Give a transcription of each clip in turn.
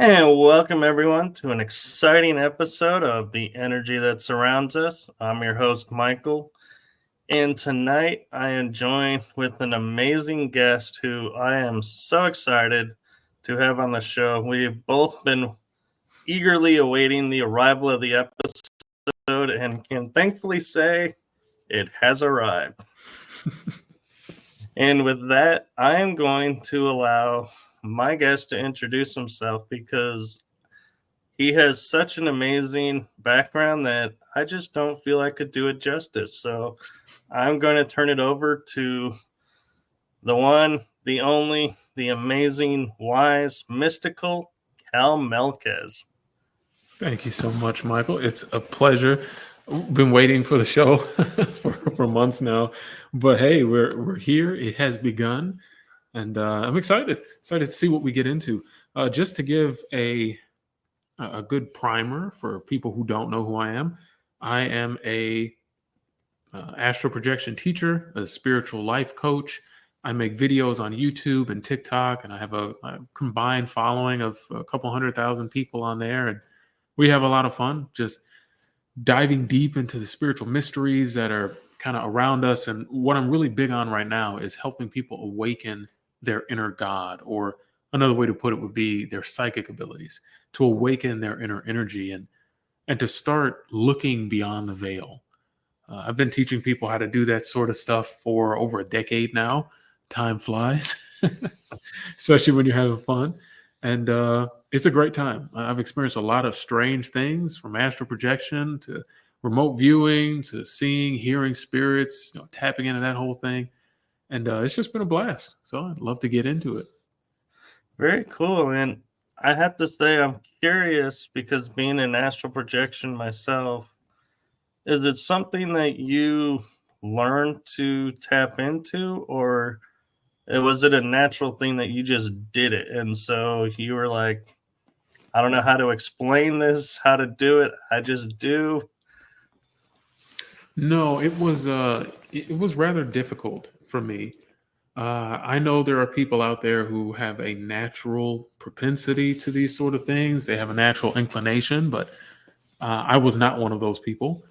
And welcome everyone to an exciting episode of The Energy That Surrounds Us. I'm your host, Michael. And tonight I am joined with an amazing guest who I am so excited to have on the show. We've both been eagerly awaiting the arrival of the episode and can thankfully say it has arrived. And with that, I am going to allow my guest to introduce himself because he has such an amazing background that I just don't feel I could do it justice. So I'm going to turn it over to the one, the only, the amazing, wise, mystical Cal Melkez. Thank you so much, Michael. It's a pleasure. Been waiting for the show for months now, but hey, we're here. It has begun, and I'm excited to see what we get into. Just to give a good primer for people who don't know who I am a astral projection teacher, a spiritual life coach. I make videos on YouTube and TikTok, and I have a combined following of a couple 100,000 people on there, and we have a lot of fun just diving deep into the spiritual mysteries that are kind of around us. And what I'm really big on right now is helping people awaken their inner God, or another way to put it would be their psychic abilities, to awaken their inner energy and to start looking beyond the veil. I've been teaching people how to do that sort of stuff for over a decade now. Time flies, especially when you're having fun. And it's a great time. I've experienced a lot of strange things, from astral projection to remote viewing to seeing, hearing spirits, tapping into that whole thing. And it's just been a blast. So I'd love to get into it. Very cool. And I have to say, I'm curious because being an astral projection myself, is it something that you learned to tap into, or was it a natural thing that you just did it? And so you were like, I don't know how to explain this, how to do it. I just do. No, it was rather difficult for me. I know there are people out there who have a natural propensity to these sort of things. They have a natural inclination, but I was not one of those people.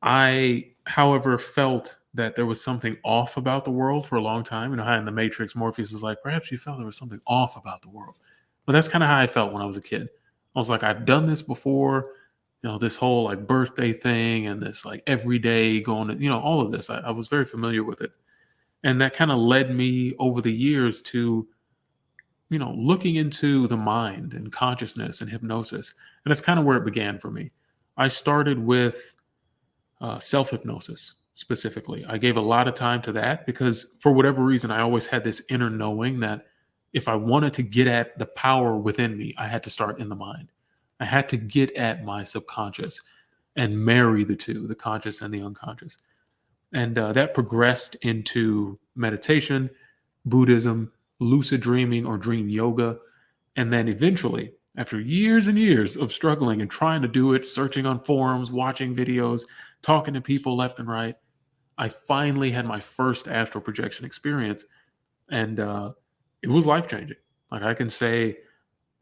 I, however, felt that there was something off about the world for a long time. You know how in the Matrix, Morpheus is like, perhaps you felt there was something off about the world. But that's kind of how I felt when I was a kid. I was like, I've done this before. This whole like birthday thing and this like everyday going to, all of this. I was very familiar with it. And that kind of led me over the years to, looking into the mind and consciousness and hypnosis. And that's kind of where it began for me. I started with self hypnosis specifically. I gave a lot of time to that because for whatever reason, I always had this inner knowing that if I wanted to get at the power within me, I had to start in the mind. I had to get at my subconscious and marry the two, the conscious and the unconscious. And that progressed into meditation, Buddhism, lucid dreaming or dream yoga. And then eventually, after years and years of struggling and trying to do it, searching on forums, watching videos, talking to people left and right, I finally had my first astral projection experience. And it was life changing. Like I can say,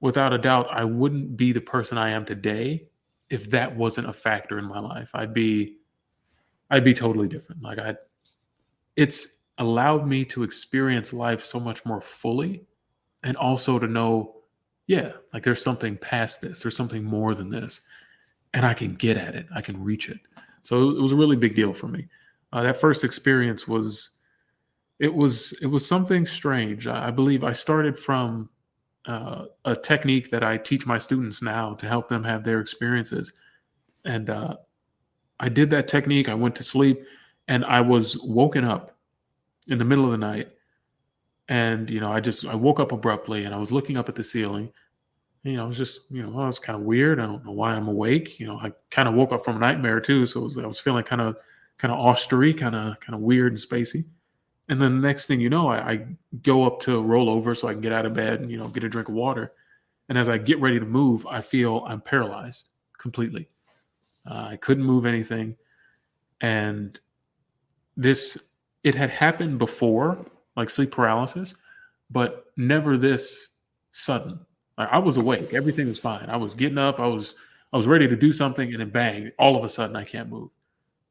without a doubt, I wouldn't be the person I am today if that wasn't a factor in my life. I'd be totally different. It's allowed me to experience life so much more fully, and also to know, yeah, like there's something past this, there's something more than this, and I can get at it, I can reach it. So it was a really big deal for me. That first experience was something strange. I believe I started from a technique that I teach my students now to help them have their experiences. And I did that technique. I went to sleep and I was woken up in the middle of the night. And, I woke up abruptly and I was looking up at the ceiling. It was just, well, it's kind of weird. I don't know why I'm awake. I kind of woke up from a nightmare too. So I was feeling kind of austery, kind of weird and spacey. And then the next thing you know, I go up to roll over so I can get out of bed and, get a drink of water. And as I get ready to move, I feel I'm paralyzed completely. I couldn't move anything. And it had happened before, like sleep paralysis, but never this sudden. I was awake. Everything was fine. I was getting up. I was ready to do something, and then bang! All of a sudden, I can't move.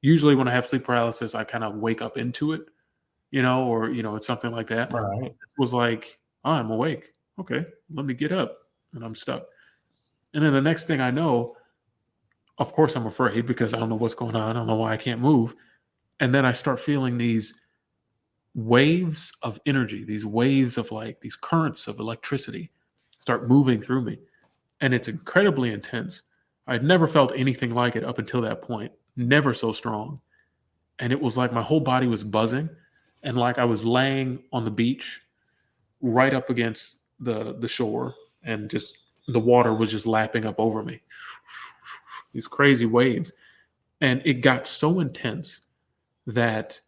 Usually, when I have sleep paralysis, I kind of wake up into it, or it's something like that. Right. It was like, oh, I'm awake. Okay, let me get up, and I'm stuck. And then the next thing I know, of course, I'm afraid because I don't know what's going on. I don't know why I can't move. And then I start feeling these waves of energy, these waves of like these currents of electricity start moving through me. And it's incredibly intense. I'd never felt anything like it up until that point, never so strong. And it was like my whole body was buzzing and like I was laying on the beach right up against the shore and just the water was just lapping up over me. These crazy waves. And it got so intense that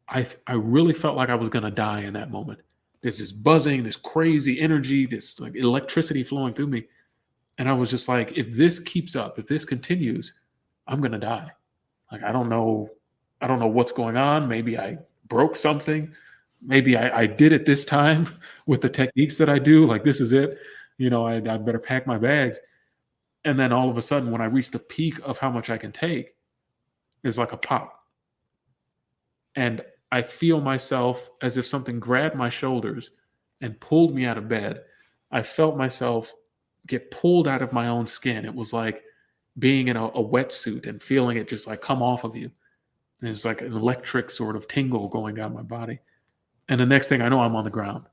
I really felt like I was going to die in that moment. There's this buzzing, this crazy energy, this like electricity flowing through me. And I was just like, if this keeps up, if this continues, I'm going to die. Like, I don't know what's going on. Maybe I broke something. Maybe I did it this time with the techniques that I do. Like, this is it. I better pack my bags. And then all of a sudden, when I reach the peak of how much I can take, it's like a pop. And I feel myself as if something grabbed my shoulders and pulled me out of bed. I felt myself get pulled out of my own skin. It was like being in a wetsuit and feeling it just like come off of you. And it's like an electric sort of tingle going down my body. And the next thing I know, I'm on the ground.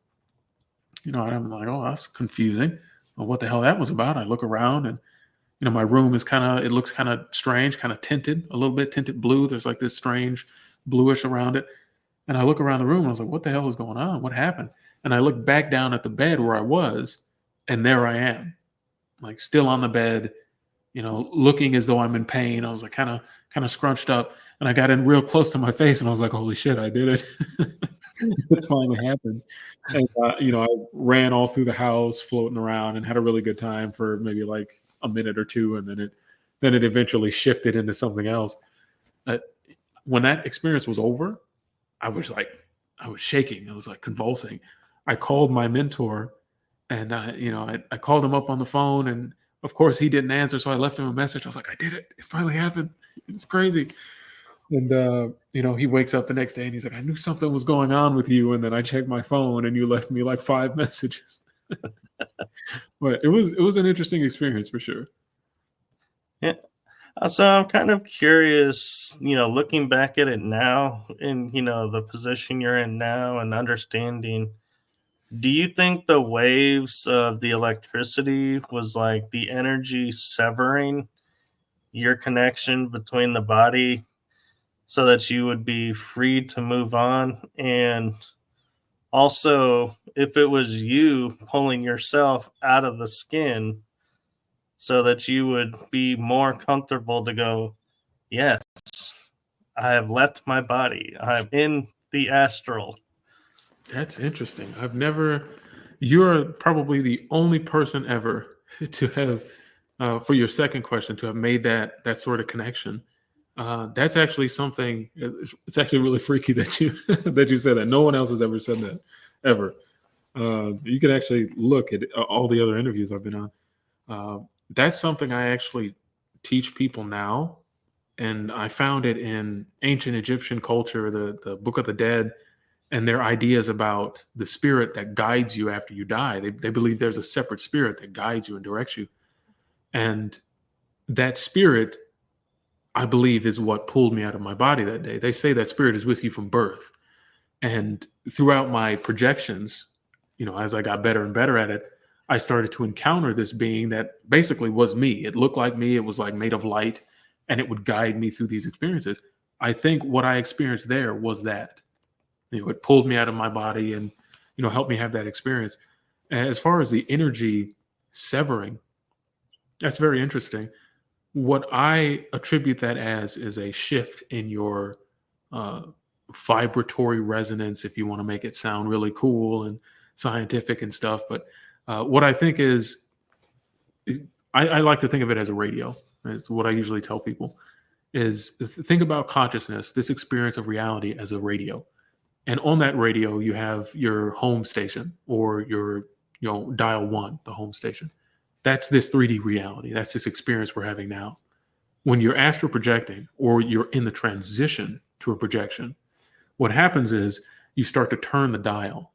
And I'm like, oh, that's confusing. Well, what the hell that was about? I look around and, my room is it looks kind of strange, kind of tinted, a little bit tinted blue. There's like this strange bluish around it. And I look around the room and I was like, what the hell is going on? What happened? And I look back down at the bed where I was, and there I am, like still on the bed, looking as though I'm in pain. I was like kind of scrunched up, and I got in real close to my face, and I was like, holy shit, I did it. It's finally happened. And, I ran all through the house, floating around, and had a really good time for maybe like a minute or two, and then it eventually shifted into something else. When that experience was over, I was shaking. I was like convulsing. I called my mentor, and I called him up on the phone, and of course he didn't answer. So I left him a message. I was like, I did it. It finally happened. It's crazy. And he wakes up the next day and he's like, I knew something was going on with you. And then I checked my phone and you left me like 5 messages. But it was an interesting experience for sure. Yeah. So I'm kind of curious, looking back at it now in, the position you're in now and understanding, do you think the waves of the electricity was like the energy severing your connection between the body so that you would be free to move on? And also, if it was you pulling yourself out of the skin so that you would be more comfortable to go, yes, I have left my body. I'm in the astral. That's interesting. You're probably the only person ever to have, for your second question, to have made that sort of connection. That's actually something. It's actually really freaky that you that you said that. No one else has ever said that ever. You can actually look at all the other interviews I've been on. That's something I actually teach people now, and I found it in ancient Egyptian culture, the Book of the Dead, and their ideas about the spirit that guides you after you die. They believe there's a separate spirit that guides you and directs you, and that spirit, I believe, is what pulled me out of my body that day. They say that spirit is with you from birth. And throughout my projections, as I got better and better at it, I started to encounter this being that basically was me. It looked like me. It was like made of light, and it would guide me through these experiences. I think what I experienced there was that. It pulled me out of my body and, helped me have that experience. As far as the energy severing, that's very interesting. What I attribute that as is a shift in your vibratory resonance, if you want to make it sound really cool and scientific and stuff. But what I think is, I like to think of it as a radio. It's what I usually tell people is think about consciousness, this experience of reality as a radio. And on that radio, you have your home station or your dial 1, the home station. That's this 3D reality. That's this experience we're having now. When you're astral projecting or you're in the transition to a projection, what happens is you start to turn the dial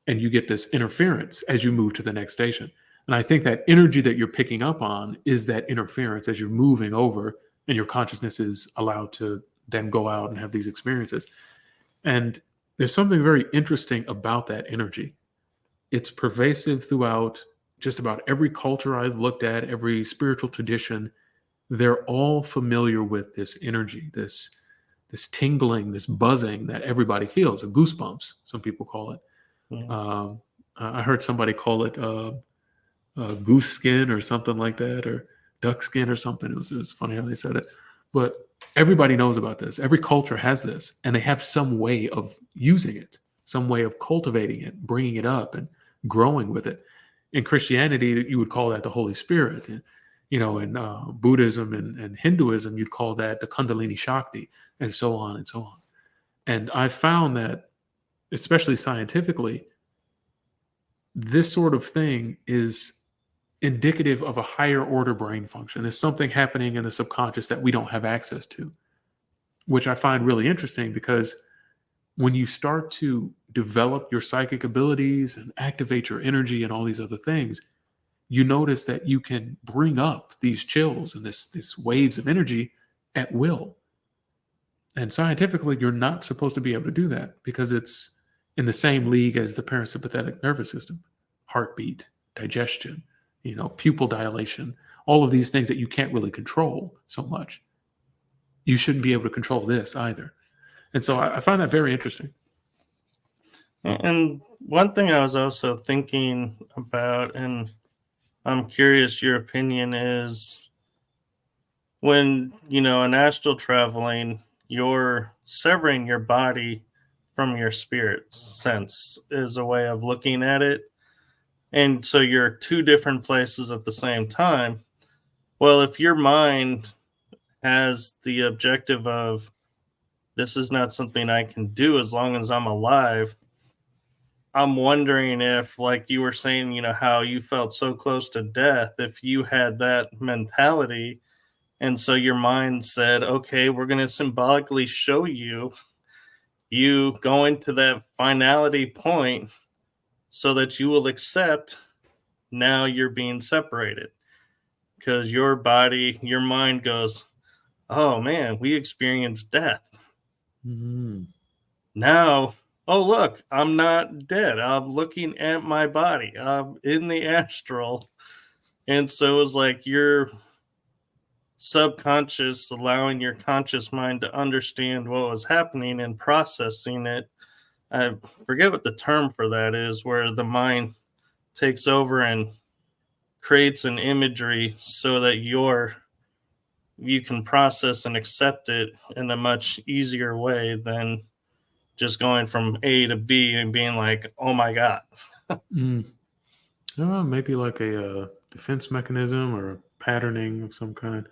and you get this interference as you move to the next station. And I think that energy that you're picking up on is that interference as you're moving over and your consciousness is allowed to then go out and have these experiences. And there's something very interesting about that energy. It's pervasive throughout just about every culture I've looked at, every spiritual tradition. They're all familiar with this energy, this tingling, this buzzing that everybody feels, and goosebumps, some people call it. I heard somebody call it goose skin or something like that, or duck skin or something. It was funny how they said it. But everybody knows about this. Every culture has this, and they have some way of using it, some way of cultivating it, bringing it up, and growing with it. In Christianity, you would call that the Holy Spirit. And, in Buddhism and Hinduism, you'd call that the Kundalini Shakti, and so on and so on. And I found that, especially scientifically, this sort of thing is indicative of a higher order brain function. There's something happening in the subconscious that we don't have access to, which I find really interesting, because when you start to develop your psychic abilities and activate your energy and all these other things, you notice that you can bring up these chills and this waves of energy at will. And scientifically, you're not supposed to be able to do that because it's in the same league as the parasympathetic nervous system, heartbeat, digestion, pupil dilation, all of these things that you can't really control so much. You shouldn't be able to control this either. And so I find that very interesting. And one thing I was also thinking about, and I'm curious your opinion, is when, in astral traveling, you're severing your body from your spirit sense is a way of looking at it. And so you're two different places at the same time. Well, if your mind has the objective of, this is not something I can do as long as I'm alive, I'm wondering if, like you were saying, how you felt so close to death, if you had that mentality, and so your mind said, okay, we're going to symbolically show you going to that finality point so that you will accept now you're being separated. Because your body, your mind goes, oh man, we experienced death. Mm-hmm. Now, oh, look, I'm not dead. I'm looking at my body. I'm in the astral. And so it's like your subconscious allowing your conscious mind to understand what was happening and processing it. I forget what the term for that is, where the mind takes over and creates an imagery so that you can process and accept it in a much easier way than just going from A to B and being like, oh my God. Maybe like a defense mechanism or a patterning of some kind.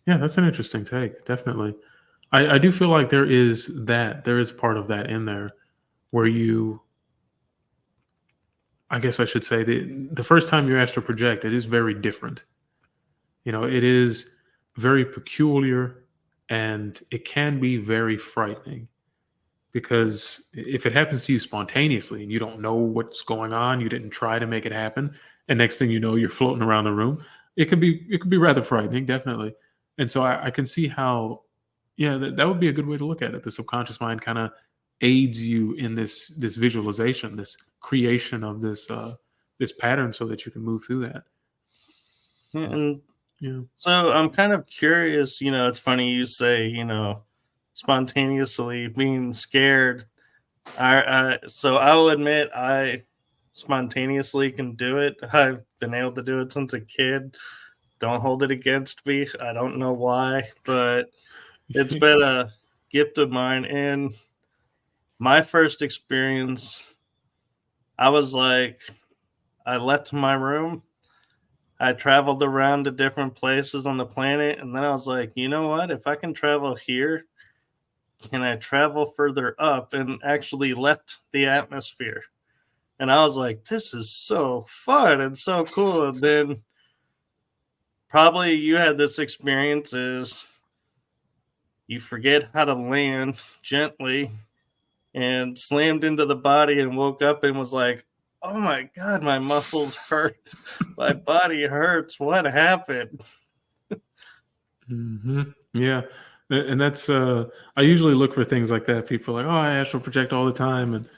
Yeah, that's an interesting take. Definitely. I do feel like there is part of that in there where I guess I should say the first time you astral project, it is very different. It is very peculiar, and it can be very frightening, because if it happens to you spontaneously and you don't know what's going on, you didn't try to make it happen, and next thing you know, you're floating around the room, it can be rather frightening, definitely. And so I can see how, yeah, that would be a good way to look at it. The subconscious mind kind of aids you in this visualization, this creation of this pattern, so that you can move through that. And so I'm kind of curious, it's funny you say, spontaneously being scared. So I will admit I spontaneously can do it. I've been able to do it since a kid. Don't hold it against me. I don't know why, but it's been a gift of mine. And my first experience, I was like, I left my room. I traveled around to different places on the planet. And then I was like, you know what? If I can travel here, can I travel further up? And actually left the atmosphere. And I was like, this is so fun and so cool. And then probably you had this experience is you forget how to land gently and slammed into the body and woke up and was like, oh my God, my muscles hurt. My body hurts. What happened? Hmm. Yeah. And that's, I usually look for things like that. People are like, oh, I astral project all the time. And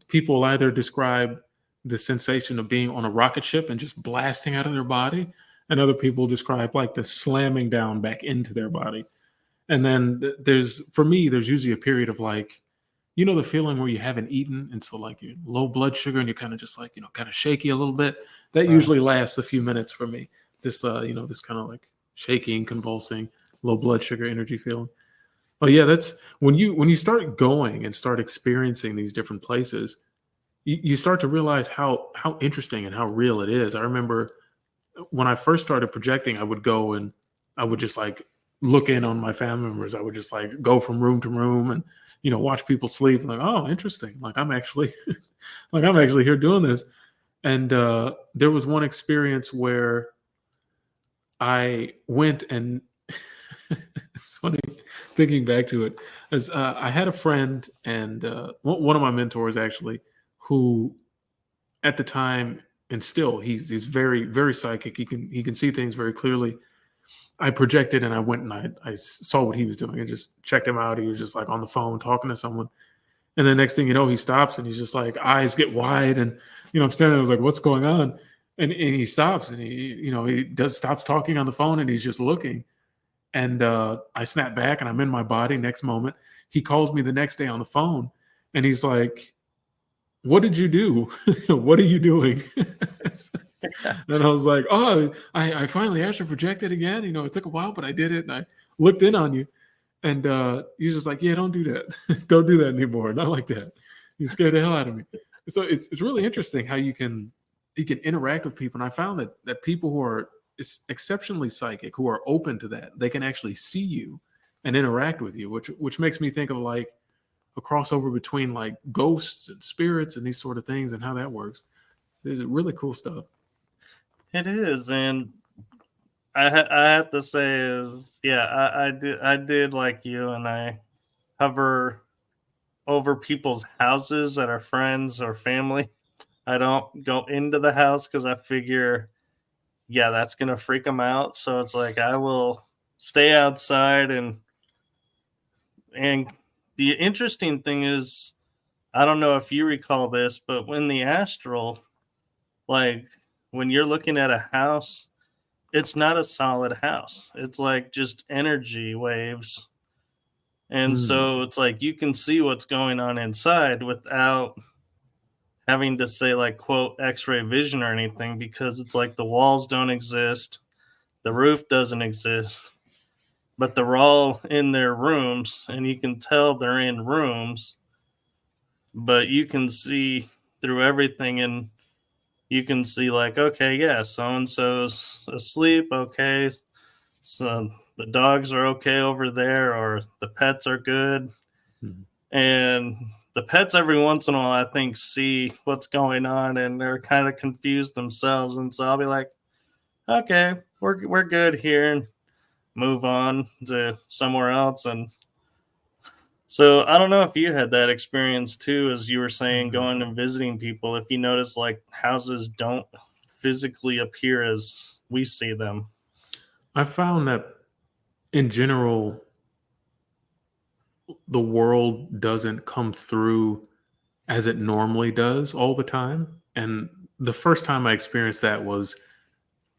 people either describe the sensation of being on a rocket ship and just blasting out of their body. And other people describe like the slamming down back into their body. And then for me, there's usually a period of like, the feeling where you haven't eaten. And so like you're low blood sugar and you're kind of just like, kind of shaky a little bit. That Right. usually lasts a few minutes for me. This, this kind of like shaking, convulsing, low blood sugar energy feeling. Oh yeah, that's when you start going and start experiencing these different places, you start to realize how interesting and how real it is. I remember when I first started projecting, I would go and I would just like look in on my family members. I would just like go from room to room and watch people sleep. Like, oh, interesting. Like I'm actually like I'm actually here doing this. And there was one experience where I went and it's funny thinking back to it, as I had a friend and one of my mentors actually, who at the time and still he's very very psychic. He can see things very clearly. I projected and I went and I saw what he was doing and just checked him out. He was just like on the phone talking to someone, and the next thing you know, he stops and he's just like eyes get wide and I'm standing there, I was like, what's going on? And he stops and he stops talking on the phone and he's just looking. And I snap back and I'm in my body. Next moment, he calls me the next day on the phone and he's like, what did you do? What are you doing? And I was like, oh, I finally astral projected again. It took a while, but I did it. And I looked in on you. And he's just like, yeah, don't do that. Don't do that anymore. Not like that. You scared the hell out of me. So it's really interesting how you can interact with people. And I found that people who are exceptionally psychic, who are open to that, they can actually see you and interact with you, which makes me think of like a crossover between like ghosts and spirits and these sort of things and how that works. It's really cool stuff. It is. And I have to say is, yeah, I did like you, and I hover over people's houses that are friends or family. I don't go into the house because I figure, yeah, that's gonna freak them out. So it's like I will stay outside, and the interesting thing is, I don't know if you recall this, but when the astral, like when you're looking at a house, it's not a solid house. It's like just energy waves. And Mm. so it's like you can see what's going on inside without having to say like quote x-ray vision or anything, because it's like the walls don't exist, the roof doesn't exist, but they're all in their rooms and you can tell they're in rooms, but you can see through everything, and you can see like, okay, yeah, so and so's asleep, okay, so the dogs are okay over there, or the pets are good. Mm. And the pets every once in a while I think see what's going on and they're kind of confused themselves, and so I'll be like, okay, we're good here, and move on to somewhere else. And so I don't know if you had that experience too, as you were saying, Mm. going and visiting people, if you notice like houses don't physically appear as we see them. I found that in general, the world doesn't come through as it normally does all the time. And the first time I experienced that was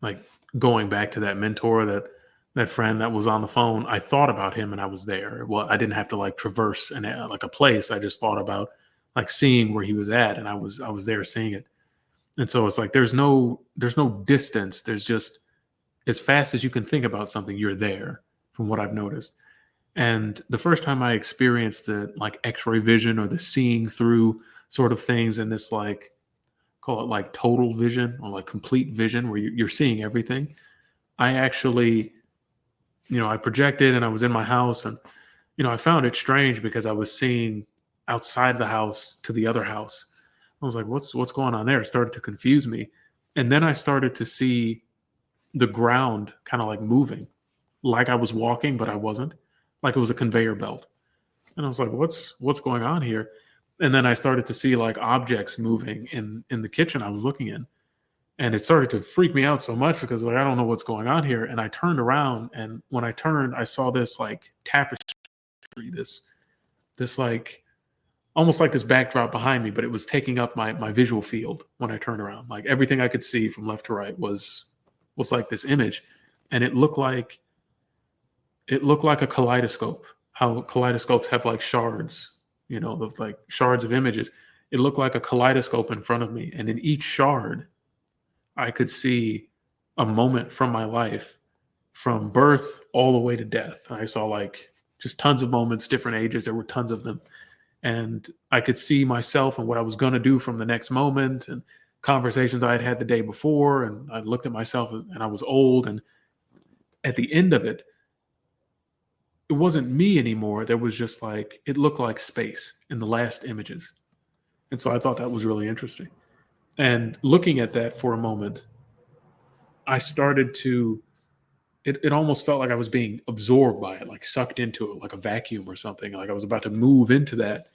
like going back to that mentor, that friend that was on the phone. I thought about him and I was there. Well, I didn't have to like traverse like a place. I just thought about like seeing where he was at, and I was there seeing it. And so it's like there's no distance. There's just as fast as you can think about something, you're there. From what I've noticed. And the first time I experienced the like X-ray vision or the seeing through sort of things in this like call it like total vision or like complete vision where you're seeing everything. I actually, I projected and I was in my house and, I found it strange because I was seeing outside the house to the other house. I was like, what's going on there? It started to confuse me. And then I started to see the ground kind of like moving, like I was walking, but I wasn't. Like it was a conveyor belt. And I was like, what's going on here? And then I started to see like objects moving in the kitchen I was looking in. And it started to freak me out so much because like I don't know what's going on here. And I turned around, and when I turned, I saw this like tapestry, this like almost like this backdrop behind me, but it was taking up my visual field when I turned around. Like everything I could see from left to right was like this image. And it looked like a kaleidoscope. How kaleidoscopes have like shards, of like shards of images. It looked like a kaleidoscope in front of me. And in each shard, I could see a moment from my life from birth all the way to death. I saw like just tons of moments, different ages. There were tons of them. And I could see myself and what I was going to do from the next moment, and conversations I had had the day before. And I looked at myself and I was old. And at the end of it, it wasn't me anymore. There was just like, it looked like space in the last images. And so I thought that was really interesting. And looking at that for a moment, I started to, it almost felt like I was being absorbed by it, like sucked into it, like a vacuum or something. Like I was about to move into that.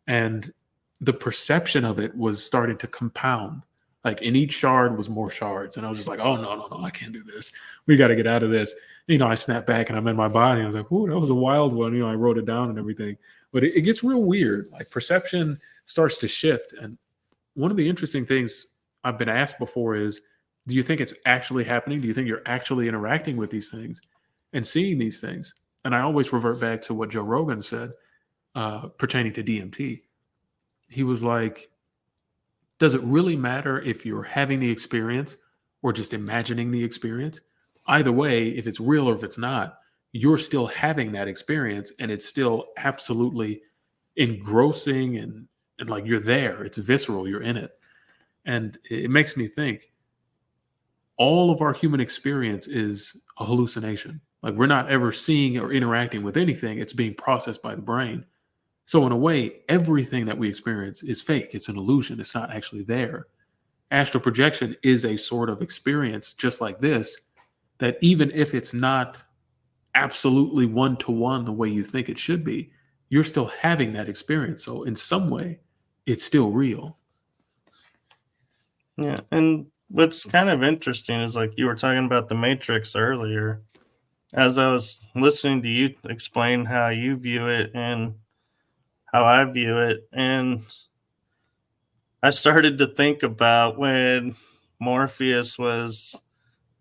And the perception of it was starting to compound. Like in each shard was more shards. And I was just like, oh, no, I can't do this. We got to get out of this. I snapped back and I'm in my body. I was like, oh, that was a wild one. I wrote it down and everything. But it gets real weird. Like perception starts to shift. And one of the interesting things I've been asked before is, do you think it's actually happening? Do you think you're actually interacting with these things and seeing these things? And I always revert back to what Joe Rogan said pertaining to DMT. He was like, does it really matter if you're having the experience or just imagining the experience? Either way, if it's real or if it's not, you're still having that experience, and it's still absolutely engrossing and like you're there. It's visceral. You're in it. And it makes me think all of our human experience is a hallucination. Like we're not ever seeing or interacting with anything. It's being processed by the brain. So in a way, everything that we experience is fake. It's an illusion. It's not actually there. Astral projection is a sort of experience just like this, that even if it's not absolutely one-to-one the way you think it should be, you're still having that experience. So in some way, it's still real. Yeah. And what's kind of interesting is like you were talking about the Matrix earlier. As I was listening to you explain how you view it and how I view it, and I started to think about when Morpheus was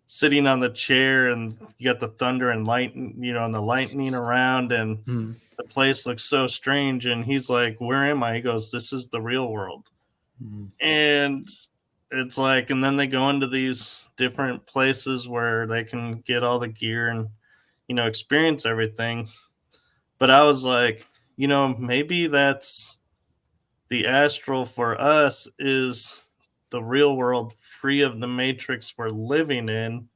sitting on the chair and you got the thunder and lightning, and the lightning around, and the place looks so strange. And he's like, where am I? He goes, this is the real world. And it's like, and then they go into these different places where they can get all the gear and, experience everything. But I was like, maybe that's the astral for us is the real world free of the matrix we're living in.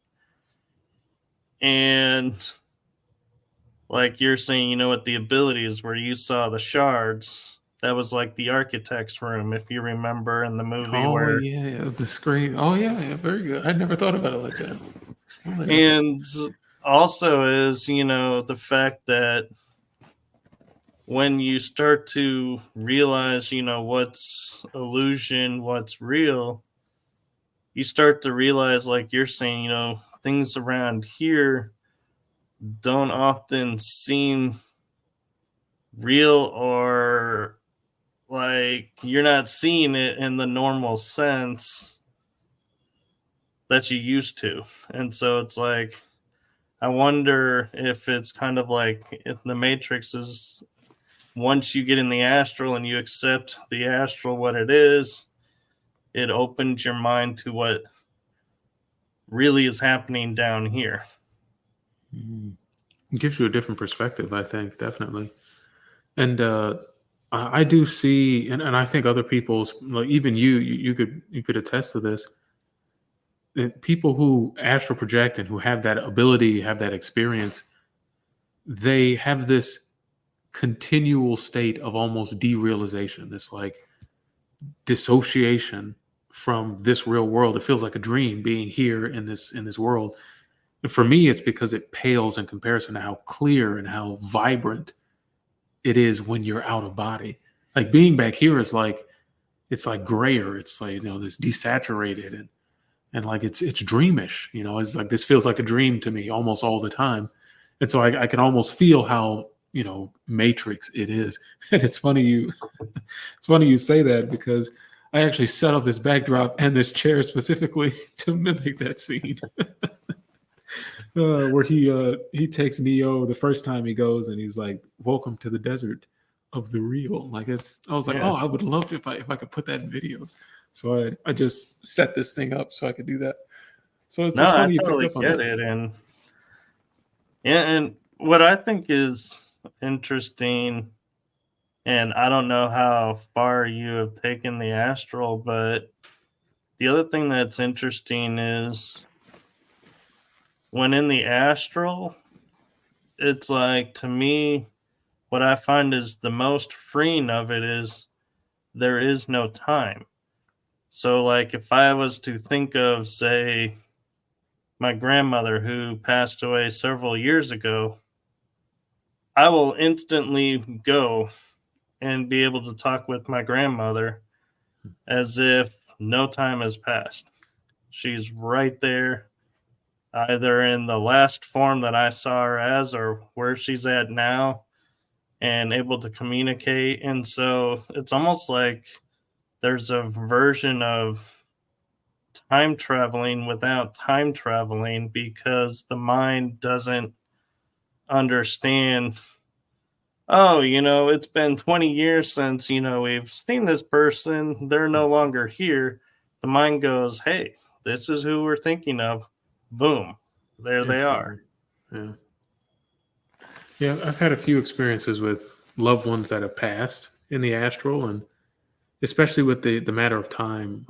And like you're saying, with the abilities where you saw the shards, that was like the architect's room, if you remember in the movie. The screen. Oh yeah, very good. I never thought about it like that. Oh, yeah. And also is, the fact that when you start to realize, what's illusion, what's real, you start to realize, like you're saying, things around here don't often seem real, or like you're not seeing it in the normal sense that you used to. And so it's like, I wonder if it's kind of like if the Matrix is, once you get in the astral and you accept the astral what it is, it opens your mind to what really is happening down here. It gives you a different perspective, I think, definitely. And I do see, and I think other people's, like even you could attest to this. That people who astral project and who have that ability, have that experience, they have this continual state of almost derealization. This like dissociation from this real world. It feels like a dream being here in this world. And for me, it's because it pales in comparison to how clear and how vibrant it is when you're out of body. Like being back here is like it's like grayer. It's like this desaturated and like it's dreamish. It's like this feels like a dream to me almost all the time. And so I can almost feel how matrix it is. And it's funny you say that because I actually set up this backdrop and this chair specifically to mimic that scene. Where he takes Neo the first time he goes and he's like, "Welcome to the desert of the real." Like I was like, Yeah. oh, I would love if I could put that in videos. So I just set this thing up so I could do that. So it's No, just I funny you picked totally up on get that. it. And yeah, and what I think is interesting, and I don't know how far you have taken the astral, but the other thing that's interesting is when in the astral, it's like to me, what I find is the most freeing of it is there is no time. So, like, if I was to think of, say, my grandmother who passed away several years ago, I will instantly go and be able to talk with my grandmother as if no time has passed. She's right there, either in the last form that I saw her as or where she's at now, and able to communicate. And so it's almost like there's a version of time traveling without time traveling because the mind doesn't understand. Oh, it's been 20 years since, we've seen this person. They're no longer here. The mind goes, hey, this is who we're thinking of. Boom. There they are. Instantly. Yeah. Yeah, I've had a few experiences with loved ones that have passed in the astral, and especially with the matter of time.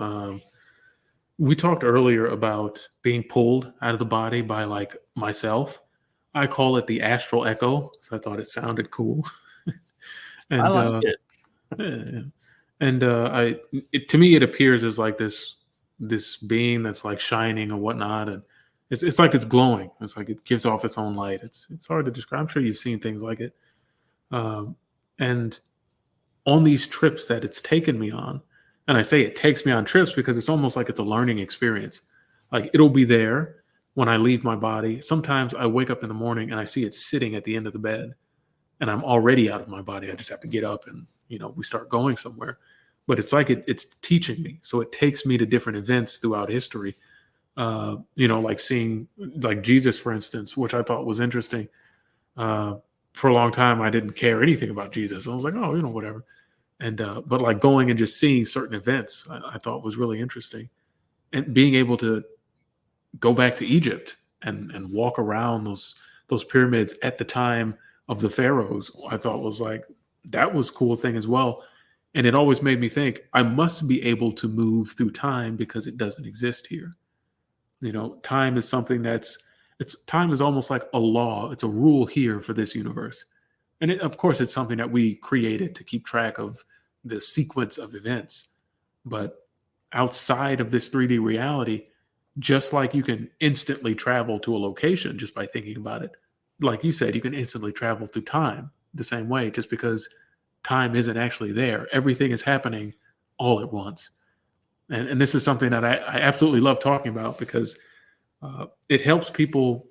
We talked earlier about being pulled out of the body by like myself. I call it the astral echo because I thought it sounded cool. I and like it. yeah, yeah. And to me, it appears as like this being that's like shining or whatnot, and it's like it's glowing. It's like it gives off its own light. It's hard to describe. I'm sure you've seen things like it. Um, and on these trips that it's taken me on, and I say it takes me on trips because it's almost like it's a learning experience. Like it'll be there when I leave my body. Sometimes I wake up in the morning and I see it sitting at the end of the bed, and I'm already out of my body. I just have to get up and we start going somewhere. But it's like it's teaching me. So it takes me to different events throughout history. Like seeing like Jesus, for instance, which I thought was interesting. For a long time, I didn't care anything about Jesus. I was like, oh, whatever. And but like going and just seeing certain events, I thought was really interesting, and being able to go back to Egypt and walk around those pyramids at the time of the pharaohs, I thought was like that was a cool thing as well. And it always made me think I must be able to move through time because it doesn't exist here. Time is something time is almost like a law. It's a rule here for this universe. And of course, it's something that we created to keep track of the sequence of events. But outside of this 3D reality, just like you can instantly travel to a location just by thinking about it, like you said, you can instantly travel through time the same way just because time isn't actually there. Everything is happening all at once. And this is something that I absolutely love talking about because it helps people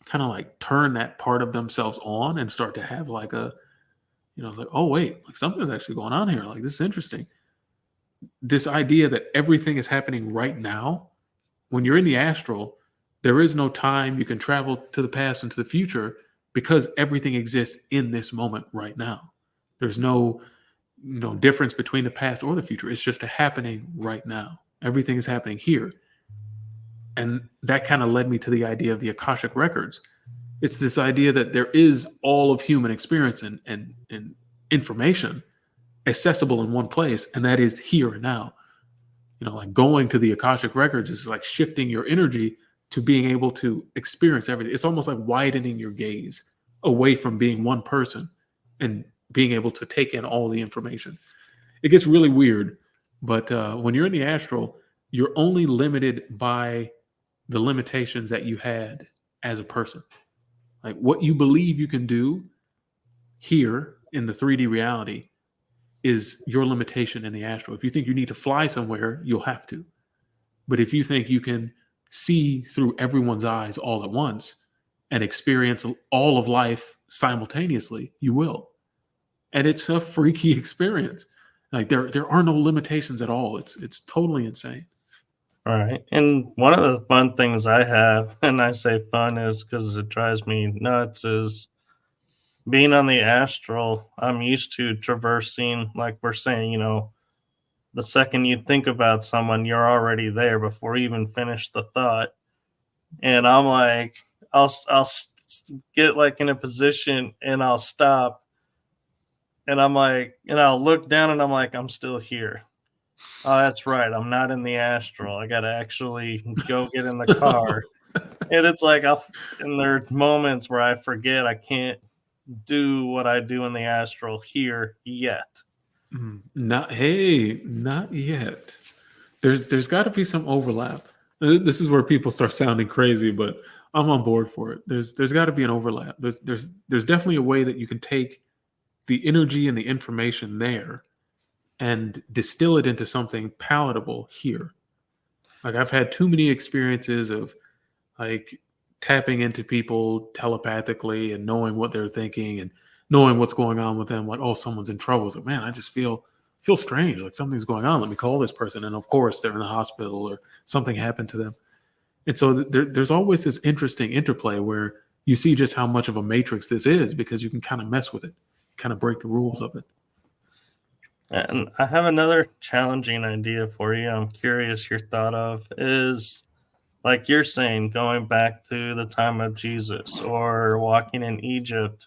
kind of like turn that part of themselves on and start to have like it's like, oh wait, like something's actually going on here. Like this is interesting. This idea that everything is happening right now. When you're in the astral, there is no time you can travel to the past and to the future because everything exists in this moment right now. There's no difference between the past or the future. It's just happening right now. Everything is happening here. And that kind of led me to the idea of the Akashic records. It's this idea that there is all of human experience and information accessible in one place, and that is here and now. Like going to the Akashic records is like shifting your energy to being able to experience everything. It's almost like widening your gaze away from being one person and being able to take in all the information. it gets really weird. But when you're in the astral, you're only limited by the limitations that you had as a person. Like what you believe you can do here in the 3D reality is your limitation in the astral. If you think you need to fly somewhere, you'll have to. But if you think you can see through everyone's eyes all at once and experience all of life simultaneously, you will. And it's a freaky experience. Like there are no limitations at all. It's totally insane. All right. And one of the fun things I have, and I say fun is because it drives me nuts, is being on the astral. I'm used to traversing, like we're saying, the second you think about someone, you're already there before you even finish the thought. And I'm like, get like in a position and I'll stop. And I'm like, and I'll look down and I'm like, I'm still here. Oh, that's right. I'm not in the astral. I got to actually go get in the car. And it's like, and there are moments where I forget I can't do what I do in the astral here yet. Not yet. There's got to be some overlap. This is where people start sounding crazy, but I'm on board for it. There's got to be an overlap. There's definitely a way that you can take the energy and the information there and distill it into something palatable here. Like I've had too many experiences of like tapping into people telepathically and knowing what they're thinking and knowing what's going on with them. Like, oh, someone's in trouble. It's like, man, I just feel strange. Like something's going on. Let me call this person. And of course, they're in the hospital or something happened to them. And so there's always this interesting interplay where you see just how much of a matrix this is because you can kind of mess with it, kind of break the rules of it. And I have another challenging idea for you. I'm curious your thought of is, like you're saying, going back to the time of Jesus or walking in Egypt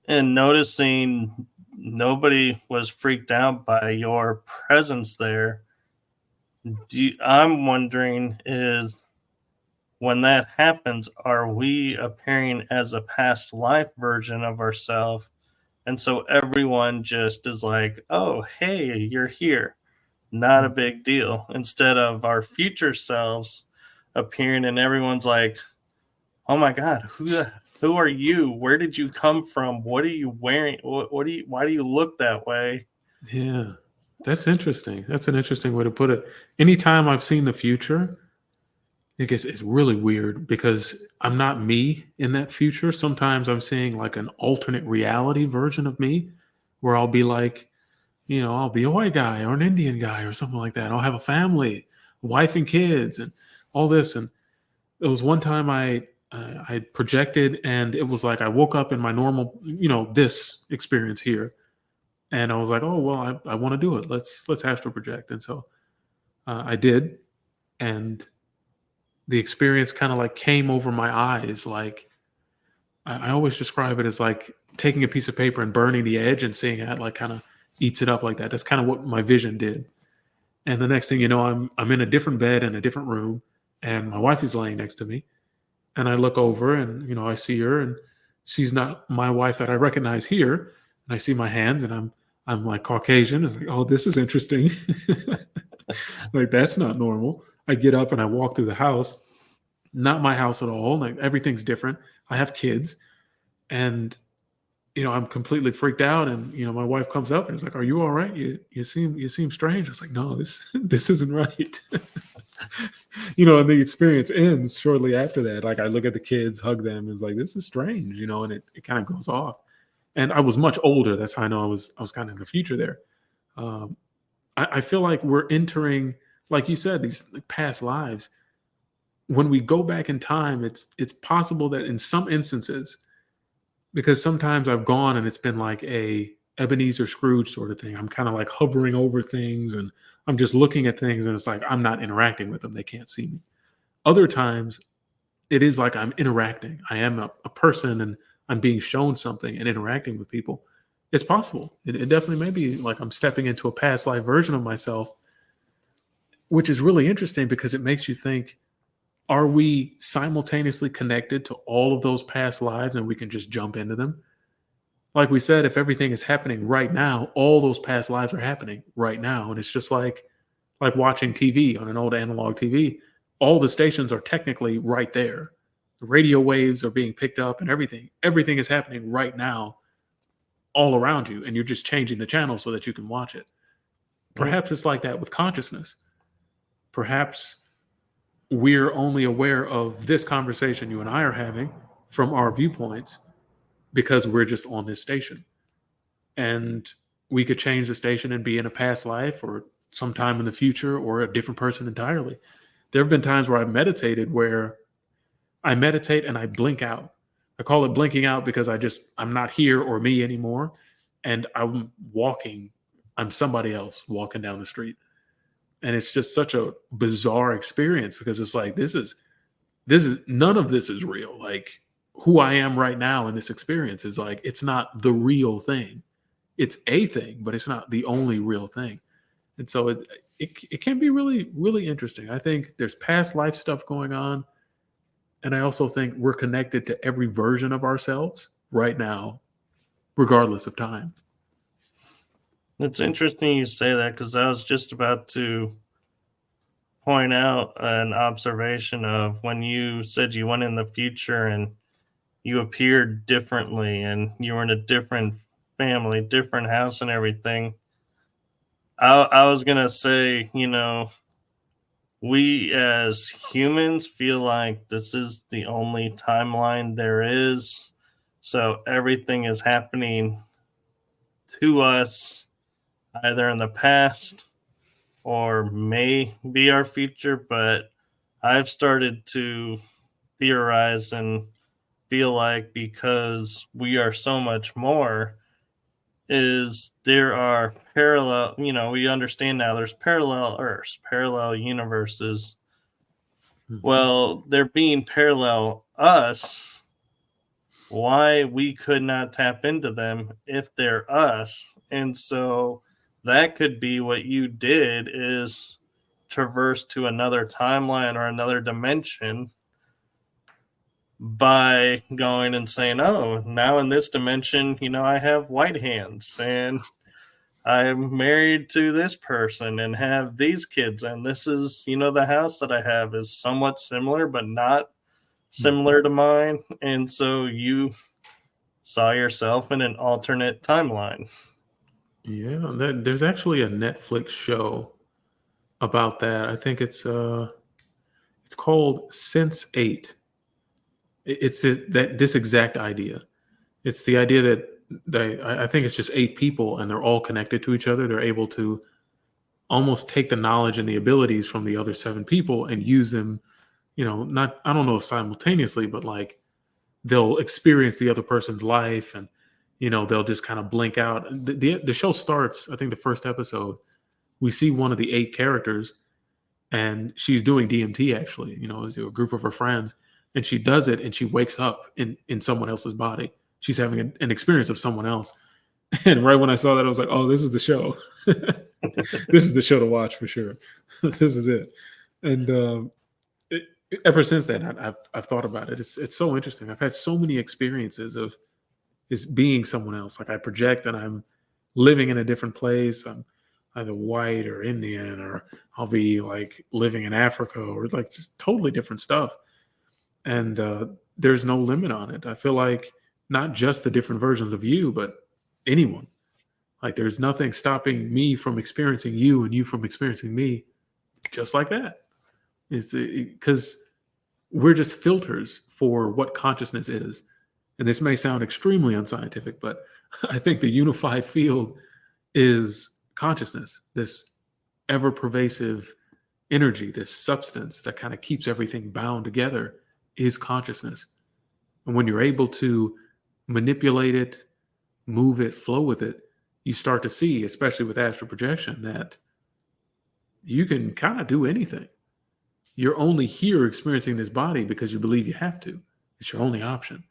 and noticing nobody was freaked out by your presence there. I'm wondering is, when that happens, are we appearing as a past life version of ourselves? And so everyone just is like, oh, hey, you're here. Not a big deal. Instead of our future selves appearing and everyone's like, oh my God, who are you? Where did you come from? What are you wearing? Why do you look that way? Yeah, that's interesting. That's an interesting way to put it. Anytime I've seen the future, I guess it's really weird because I'm not me in that future. Sometimes I'm seeing like an alternate reality version of me where I'll be like, I'll be a white guy or an Indian guy or something like that. I'll have a family, wife and kids and all this. And it was one time I projected and it was like I woke up in my normal, this experience here. And I was like, oh, well, I want to do it. Let's astral project. And so I did. And the experience kind of like came over my eyes. Like I always describe it as like taking a piece of paper and burning the edge and seeing it like kind of eats it up like that. That's kind of what my vision did. And the next thing you know, I'm in a different bed in a different room and my wife is laying next to me. And I look over and, I see her and she's not my wife that I recognize here. And I see my hands and I'm like Caucasian. It's like, oh, this is interesting. Like, that's not normal. I get up and I walk through the house. Not my house at all. Like everything's different. I have kids and, I'm completely freaked out. And, my wife comes up and is like, are you all right? You seem strange. I was like, no, this isn't right. And the experience ends shortly after that. Like I look at the kids, hug them. It's like, this is strange, and it kind of goes off. And I was much older. That's how I know I was kind of in the future there. I feel like we're entering, like you said, these past lives. When we go back in time, it's possible that in some instances, because sometimes I've gone and it's been like a Ebenezer Scrooge sort of thing. I'm kind of like hovering over things and I'm just looking at things and it's like I'm not interacting with them. They can't see me. Other times it is like I'm interacting. I am a person and I'm being shown something and interacting with people. It's possible. It definitely may be like I'm stepping into a past life version of myself, which is really interesting because it makes you think, are we simultaneously connected to all of those past lives and we can just jump into them? like we said, if everything is happening right now, all those past lives are happening right now. And it's just like watching TV on an old analog TV. All the stations are technically right there. The radio waves are being picked up and everything. Everything is happening right now all around you. And you're just changing the channel so that you can watch it. Perhaps it's like that with consciousness. Perhaps we're only aware of this conversation you and I are having from our viewpoints because we're just on this station. And we could change the station and be in a past life or sometime in the future or a different person entirely. There have been times where I've meditated where I meditate and I blink out. I call it blinking out because I'm not here or me anymore. And I'm somebody else walking down the street. And it's just such a bizarre experience because it's like, none of this is real. Like who I am right now in this experience is like, it's not the real thing. It's a thing, but it's not the only real thing. And so it can be really, really interesting. I think there's past life stuff going on. And I also think we're connected to every version of ourselves right now, regardless of time. It's interesting you say that because I was just about to point out an observation of when you said you went in the future and you appeared differently and you were in a different family, different house, and everything. I was going to say, we as humans feel like this is the only timeline there is. So everything is happening to us either in the past or may be our future. But I've started to theorize and feel like because we are so much more, is there are parallel, we understand now there's parallel Earths, parallel universes. Well, they're being parallel us. Why we could not tap into them if they're us? And so that could be what you did, is traverse to another timeline or another dimension by going and saying, oh, now in this dimension, I have white hands and I'm married to this person and have these kids. And this is, the house that I have is somewhat similar, but not similar to mine. And so you saw yourself in an alternate timeline. Yeah, there's actually a Netflix show about that. I think it's called Sense8. It's this exact idea. It's the idea that I think it's just 8 people and they're all connected to each other. They're able to almost take the knowledge and the abilities from the other 7 people and use them, not, I don't know if simultaneously, but like they'll experience the other person's life and, they'll just kind of blink out. The show starts, I think the first episode, we see one of the 8 characters and she's doing DMT actually, as a group of her friends. And she does it and she wakes up in someone else's body. She's having an experience of someone else. And right when I saw that, I was like, oh, this is the show. This is the show to watch for sure. This is it. And ever since then, I've thought about it. It's so interesting. I've had so many experiences of being someone else. Like I project and I'm living in a different place. I'm either white or Indian, or I'll be like living in Africa, or like just totally different stuff. And there's no limit on it. I feel like not just the different versions of you, but anyone. Like there's nothing stopping me from experiencing you and you from experiencing me just like that. It's because we're just filters for what consciousness is. And this may sound extremely unscientific, but I think the unified field is consciousness, this ever pervasive energy, this substance that kind of keeps everything bound together is consciousness. And when you're able to manipulate it, move it, flow with it, you start to see, especially with astral projection, that you can kind of do anything. You're only here experiencing this body because you believe you have to. It's your only option,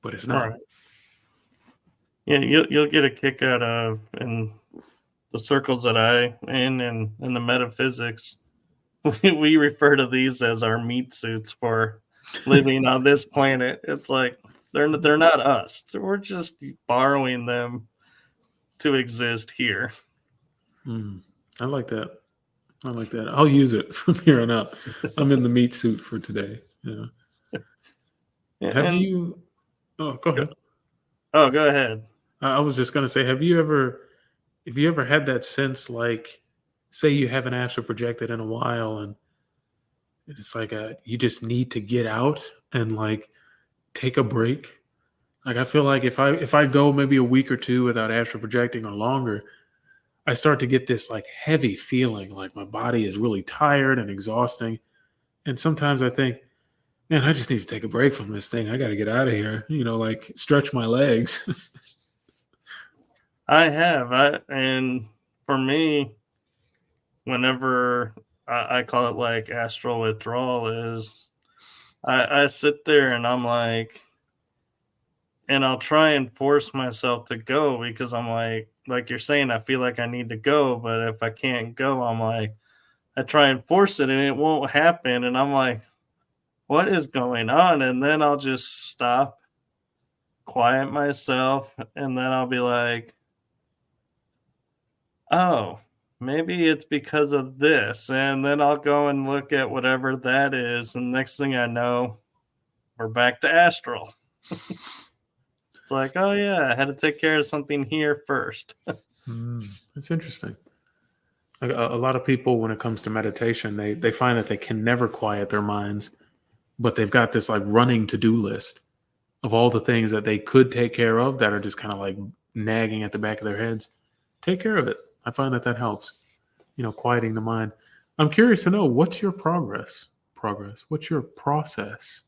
but it's not. Right. Yeah, you'll get a kick out of, in the circles that I in and in the metaphysics, we refer to these as our meat suits for living on this planet. It's like They're not us. We're just borrowing them to exist here. I like that. I like that. I'll use it from here on out. I'm in the meat suit for today. Yeah. Have And you? Oh, go ahead. go ahead. I was just gonna say, have you ever had that sense, like, say you haven't astral projected in a while, and it's like you just need to get out and like take a break. Like I feel like if I go maybe a week or two without astral projecting or longer, I start to get this like heavy feeling, like my body is really tired and exhausting. And sometimes I think, man, I just need to take a break from this thing. I got to get out of here. Like stretch my legs. I have. And for me, whenever I call it like astral withdrawal, is I sit there and I'm and I'll try and force myself to go because I'm like you're saying, I feel like I need to go, but if I can't go, I try and force it and it won't happen. And I'm like, what is going on? And then I'll just stop, quiet myself, and then I'll be like, oh, maybe it's because of this. And then I'll go and look at whatever that is. And next thing I know, we're back to astral. It's like, oh, yeah, I had to take care of something here first. It's interesting. Like a lot of people, when it comes to meditation, they find that they can never quiet their minds, but they've got this like running to-do list of all the things that they could take care of that are just kind of like nagging at the back of their heads. Take care of it. I find that helps, quieting the mind. I'm curious to know, what's your progress? What's your process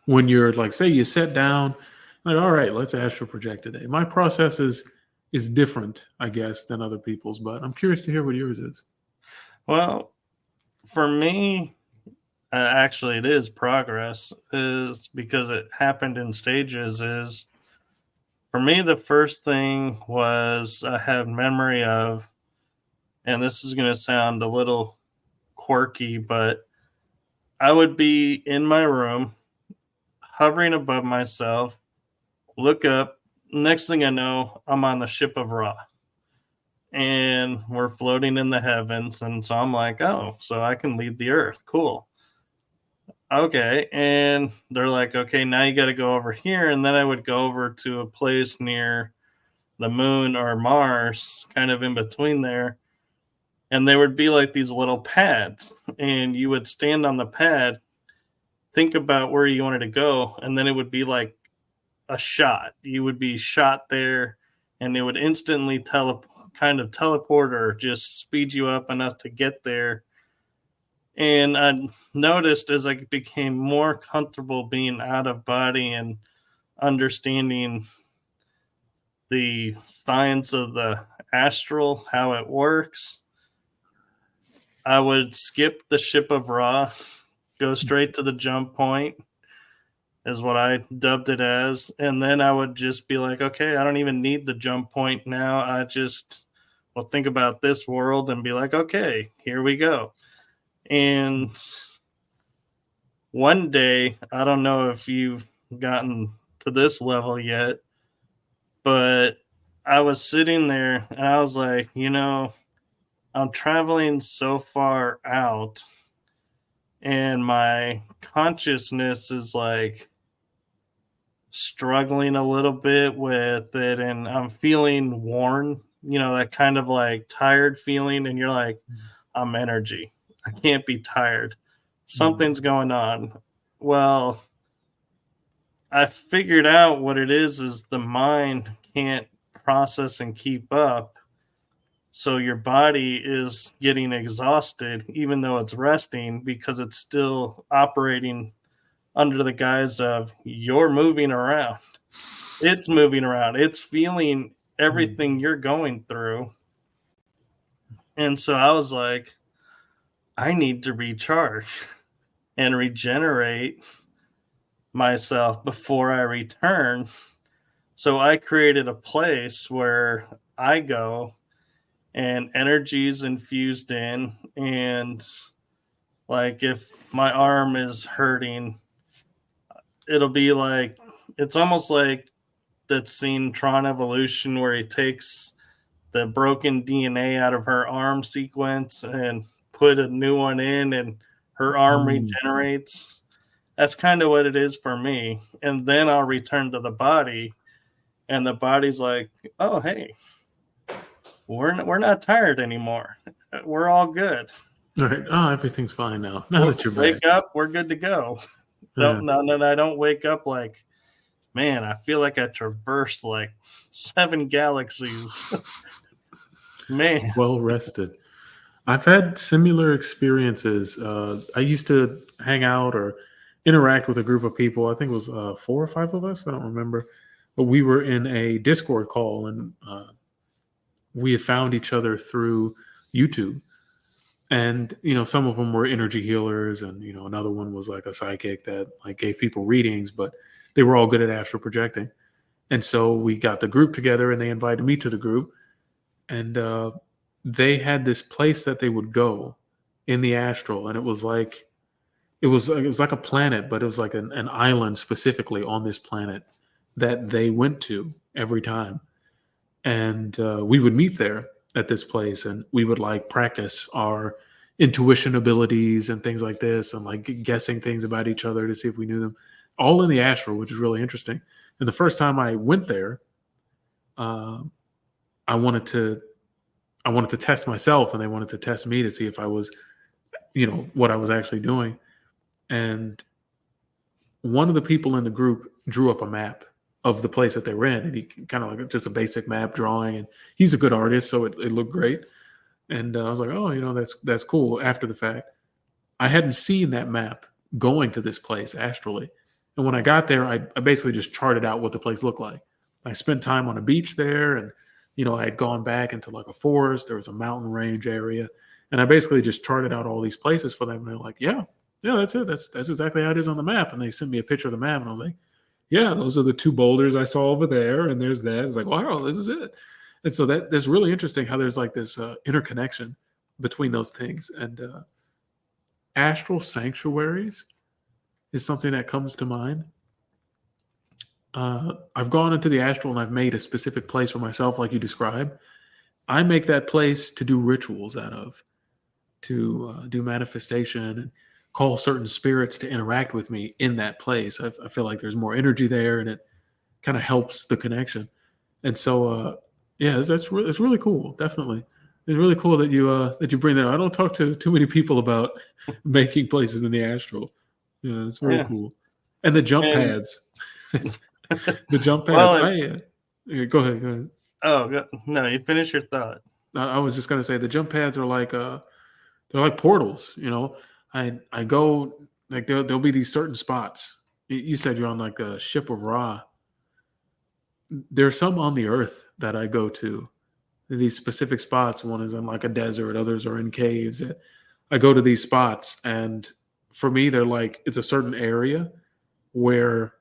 when you're like, say you sit down, like, all right, let's astral project today. My process is different, I guess, than other people's, but I'm curious to hear what yours is. Well, for me, actually, it is progress, is because it happened in stages. Is for me, the first thing was I have memory of, and this is going to sound a little quirky, but I would be in my room, hovering above myself, look up. Next thing I know, I'm on the ship of Ra and we're floating in the heavens. And so I'm like, oh, so I can leave the earth. Cool. Okay. And they're like, okay, now you got to go over here. And then I would go over to a place near the moon or Mars, kind of in between there. And there would be like these little pads, and you would stand on the pad, think about where you wanted to go, and then it would be like a shot. You would be shot there, and it would instantly kind of teleport or just speed you up enough to get there. And I noticed as I became more comfortable being out of body and understanding the science of the astral, how it works, I would skip the ship of Ra, go straight to the jump point, is what I dubbed it as. And then I would just be like, okay, I don't even need the jump point now. I just will think about this world and be like, okay, here we go. And one day, I don't know if you've gotten to this level yet, but I was sitting there and I was like, I'm traveling so far out and my consciousness is like struggling a little bit with it and I'm feeling worn, that kind of like tired feeling. And you're like, I'm energy. I can't be tired. Something's going on. Well, I figured out what it is the mind can't process and keep up. So your body is getting exhausted, even though it's resting, because it's still operating under the guise of you're moving around. It's moving around. It's feeling everything you're going through. And so I was like, I need to recharge and regenerate myself before I return. So I created a place where I go and energy is infused in. And like if my arm is hurting, it'll be like it's almost like that scene Tron Evolution where he takes the broken DNA out of her arm sequence and put a new one in, and her arm regenerates. That's kind of what it is for me. And then I'll return to the body, and the body's like, "Oh, hey, we're not tired anymore. We're all good. All right. Oh, everything's fine now. Now that you're Wake back. up, we're good to go." Yeah. I don't wake up like, man, I feel like I traversed like 7 galaxies. Man. Well rested. I've had similar experiences. I used to hang out or interact with a group of people. I think it was 4 or 5 of us. I don't remember. But we were in a Discord call, and we had found each other through YouTube. And some of them were energy healers, and another one was like a psychic that like gave people readings, but they were all good at astral projecting. And so we got the group together, and they invited me to the group, and they had this place that they would go in the astral, and it was like a planet, but it was like an island specifically on this planet that they went to every time. And we would meet there at this place, and we would like practice our intuition abilities and things like this, and like guessing things about each other to see if we knew them, all in the astral, which is really interesting. And the first time I went there, I wanted to test myself, and they wanted to test me to see if I was, what I was actually doing. And one of the people in the group drew up a map of the place that they were in, and he kind of like just a basic map drawing, and he's a good artist, so it looked great. And I was like, oh, that's cool. After the fact, I hadn't seen that map going to this place astrally, and when I got there, I basically just charted out what the place looked like. I spent time on a beach there, and I had gone back into like a forest. There was a mountain range area, and I basically just charted out all these places for them. And they're like, yeah, that's it. That's exactly how it is on the map. And they sent me a picture of the map, and I was like, yeah, those are the 2 boulders I saw over there, and there's that. It's like, wow, this is it. And so that's really interesting how there's like this interconnection between those things. And astral sanctuaries is something that comes to mind. I've gone into the astral, and I've made a specific place for myself, like you described. I make that place to do rituals out of, to do manifestation and call certain spirits to interact with me in that place. I feel like there's more energy there, and it kind of helps the connection. And so, yeah, it's really cool. Definitely, it's really cool that you bring that up. I don't talk to too many people about making places in the astral. Yeah, it's very cool. And the jump And pads, the jump pads. well, Yeah, go ahead. no, you finish your thought. I was just gonna say the jump pads are like they're like portals. I go like there'll be these certain spots. You said you're on like a ship of Ra. There's some on the earth that I go to. These specific spots. One is in like a desert. Others are in caves. I go to these spots, and for me, they're like it's a certain area where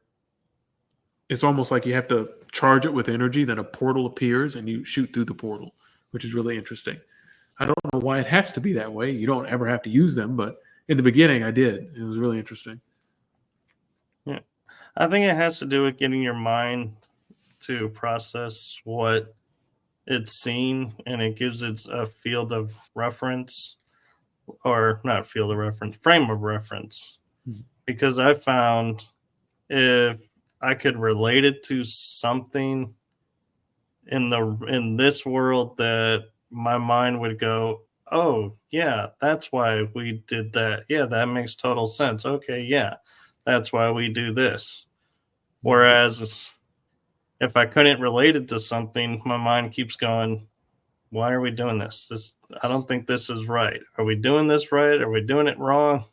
it's almost like you have to charge it with energy. Then a portal appears, and you shoot through the portal, which is really interesting. I don't know why it has to be that way. You don't ever have to use them, but in the beginning, I did. It was really interesting. Yeah. I think it has to do with getting your mind to process what it's seen, and it gives it a field of reference, or not field of reference, frame of reference. Because I found if I could relate it to something in this world, that my mind would go, oh yeah, that's why we did that. Yeah, that makes total sense. Okay, yeah, that's why we do this. Whereas if I couldn't relate it to something, my mind keeps going, why are we doing this? I don't think this is right. Are we doing this right? Are we doing it wrong?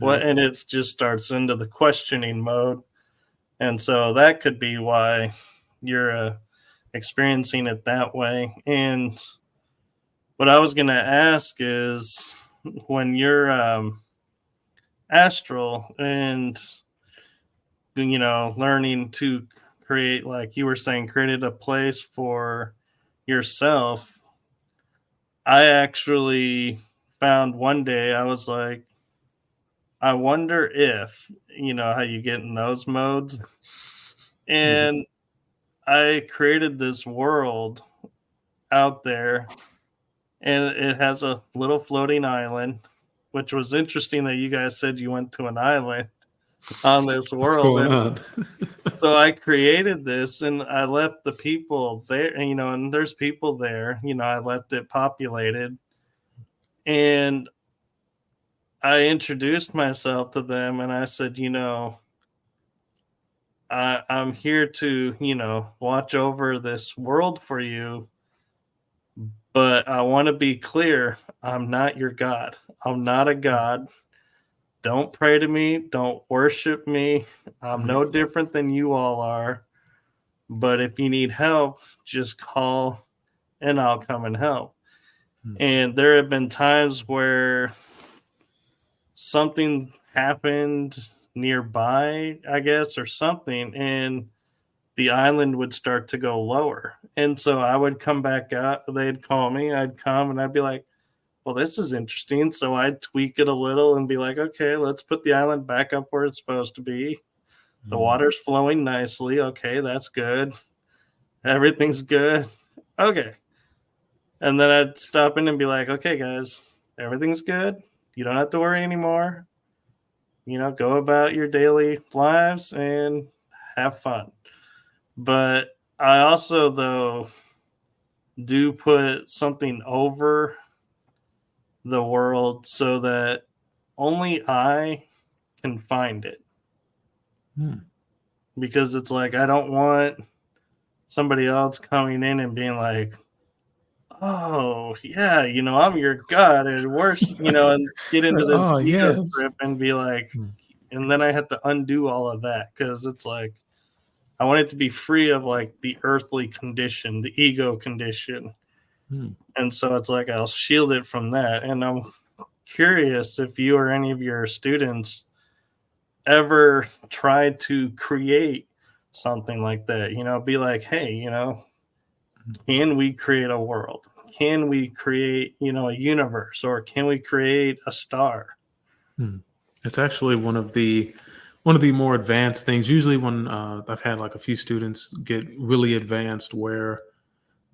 What? And it just starts into the questioning mode. And so that could be why you're experiencing it that way. And what I was going to ask is, when you're astral and learning to create, like you were saying, created a place for yourself, I actually found one day, I was like, I wonder if, how you get in those modes. And I created this world out there, and it has a little floating island, which was interesting that you guys said you went to an island on this What's world. going And on? so I created this and I left the people there, and there's people there, I left it populated. And I introduced myself to them and I said, I'm here to, watch over this world for you, but I want to be clear. I'm not your God. I'm not a God. Don't pray to me. Don't worship me. I'm no different than you all are. But if you need help, just call and I'll come and help. And there have been times where something happened nearby, I guess, or something, and the island would start to go lower. And so I would come back out, they'd call me, I'd come, and I'd be like, well, this is interesting. So I'd tweak it a little and be like, okay, let's put the island back up where it's supposed to be. The water's flowing nicely. Okay, that's good. Everything's good. Okay. And then I'd stop in and be like, okay, guys, everything's good. You don't have to worry anymore. Go about your daily lives and have fun. But I also, though, do put something over the world so that only I can find it. Because it's like, I don't want somebody else coming in and being like, oh, yeah, I'm your God and worship, and get into this Oh, ego yes. trip and be like, and then I have to undo all of that because it's like, I want it to be free of like the earthly condition, the ego condition. And so it's like I'll shield it from that. And I'm curious if you or any of your students ever tried to create something like that, be like, hey, can we create a world? Can we create, a universe, or can we create a star? It's actually one of the more advanced things. Usually, when I've had like a few students get really advanced, where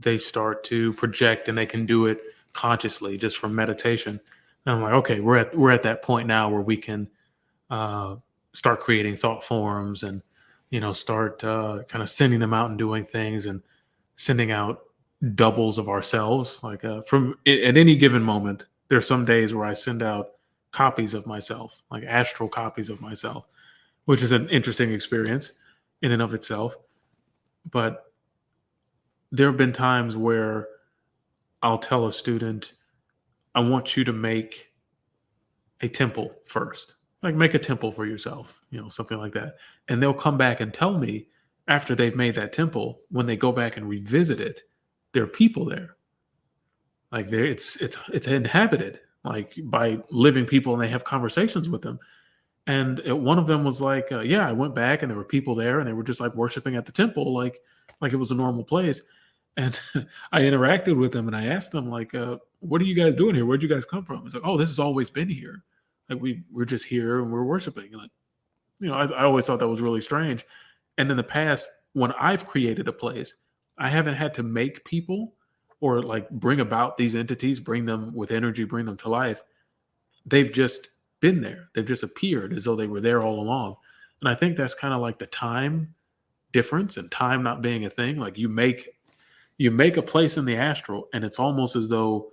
they start to project and they can do it consciously just from meditation. And I'm like, okay, we're at that point now where we can start creating thought forms and start kind of sending them out and doing things and sending out doubles of ourselves. Like from at any given moment, there's some days where I send out copies of myself, like astral copies of myself, which is an interesting experience in and of itself. But there have been times where I'll tell a student, I want you to make a temple first. Like make a temple for yourself, something like that. And they'll come back and tell me after they've made that temple, when they go back and revisit it, there are people there. Like there it's inhabited like by living people, and they have conversations with them. And one of them was like, yeah, I went back and there were people there and they were just like worshiping at the temple, like it was a normal place. And I interacted with them and I asked them like, what are you guys doing here? Where'd you guys come from? It's like, oh, this has always been here. Like we're just here and we're worshiping. Like, I always thought that was really strange. And in the past, when I've created a place, I haven't had to make people or like bring about these entities, bring them with energy, bring them to life. They've just been there. They've just appeared as though they were there all along. And I think that's kind of like the time difference and time not being a thing. Like you make a place in the astral and it's almost as though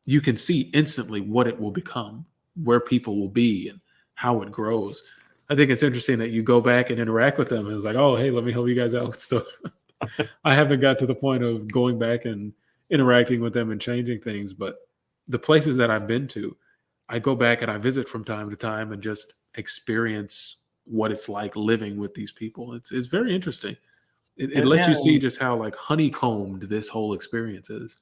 you can see instantly what it will become, where people will be and how it grows. I think it's interesting that you go back and interact with them and it's like, oh, hey, let me help you guys out with stuff. I haven't got to the point of going back and interacting with them and changing things, but the places that I've been to, I go back and I visit from time to time and just experience what it's like living with these people. It's very interesting. It lets you see just how like honeycombed this whole experience is.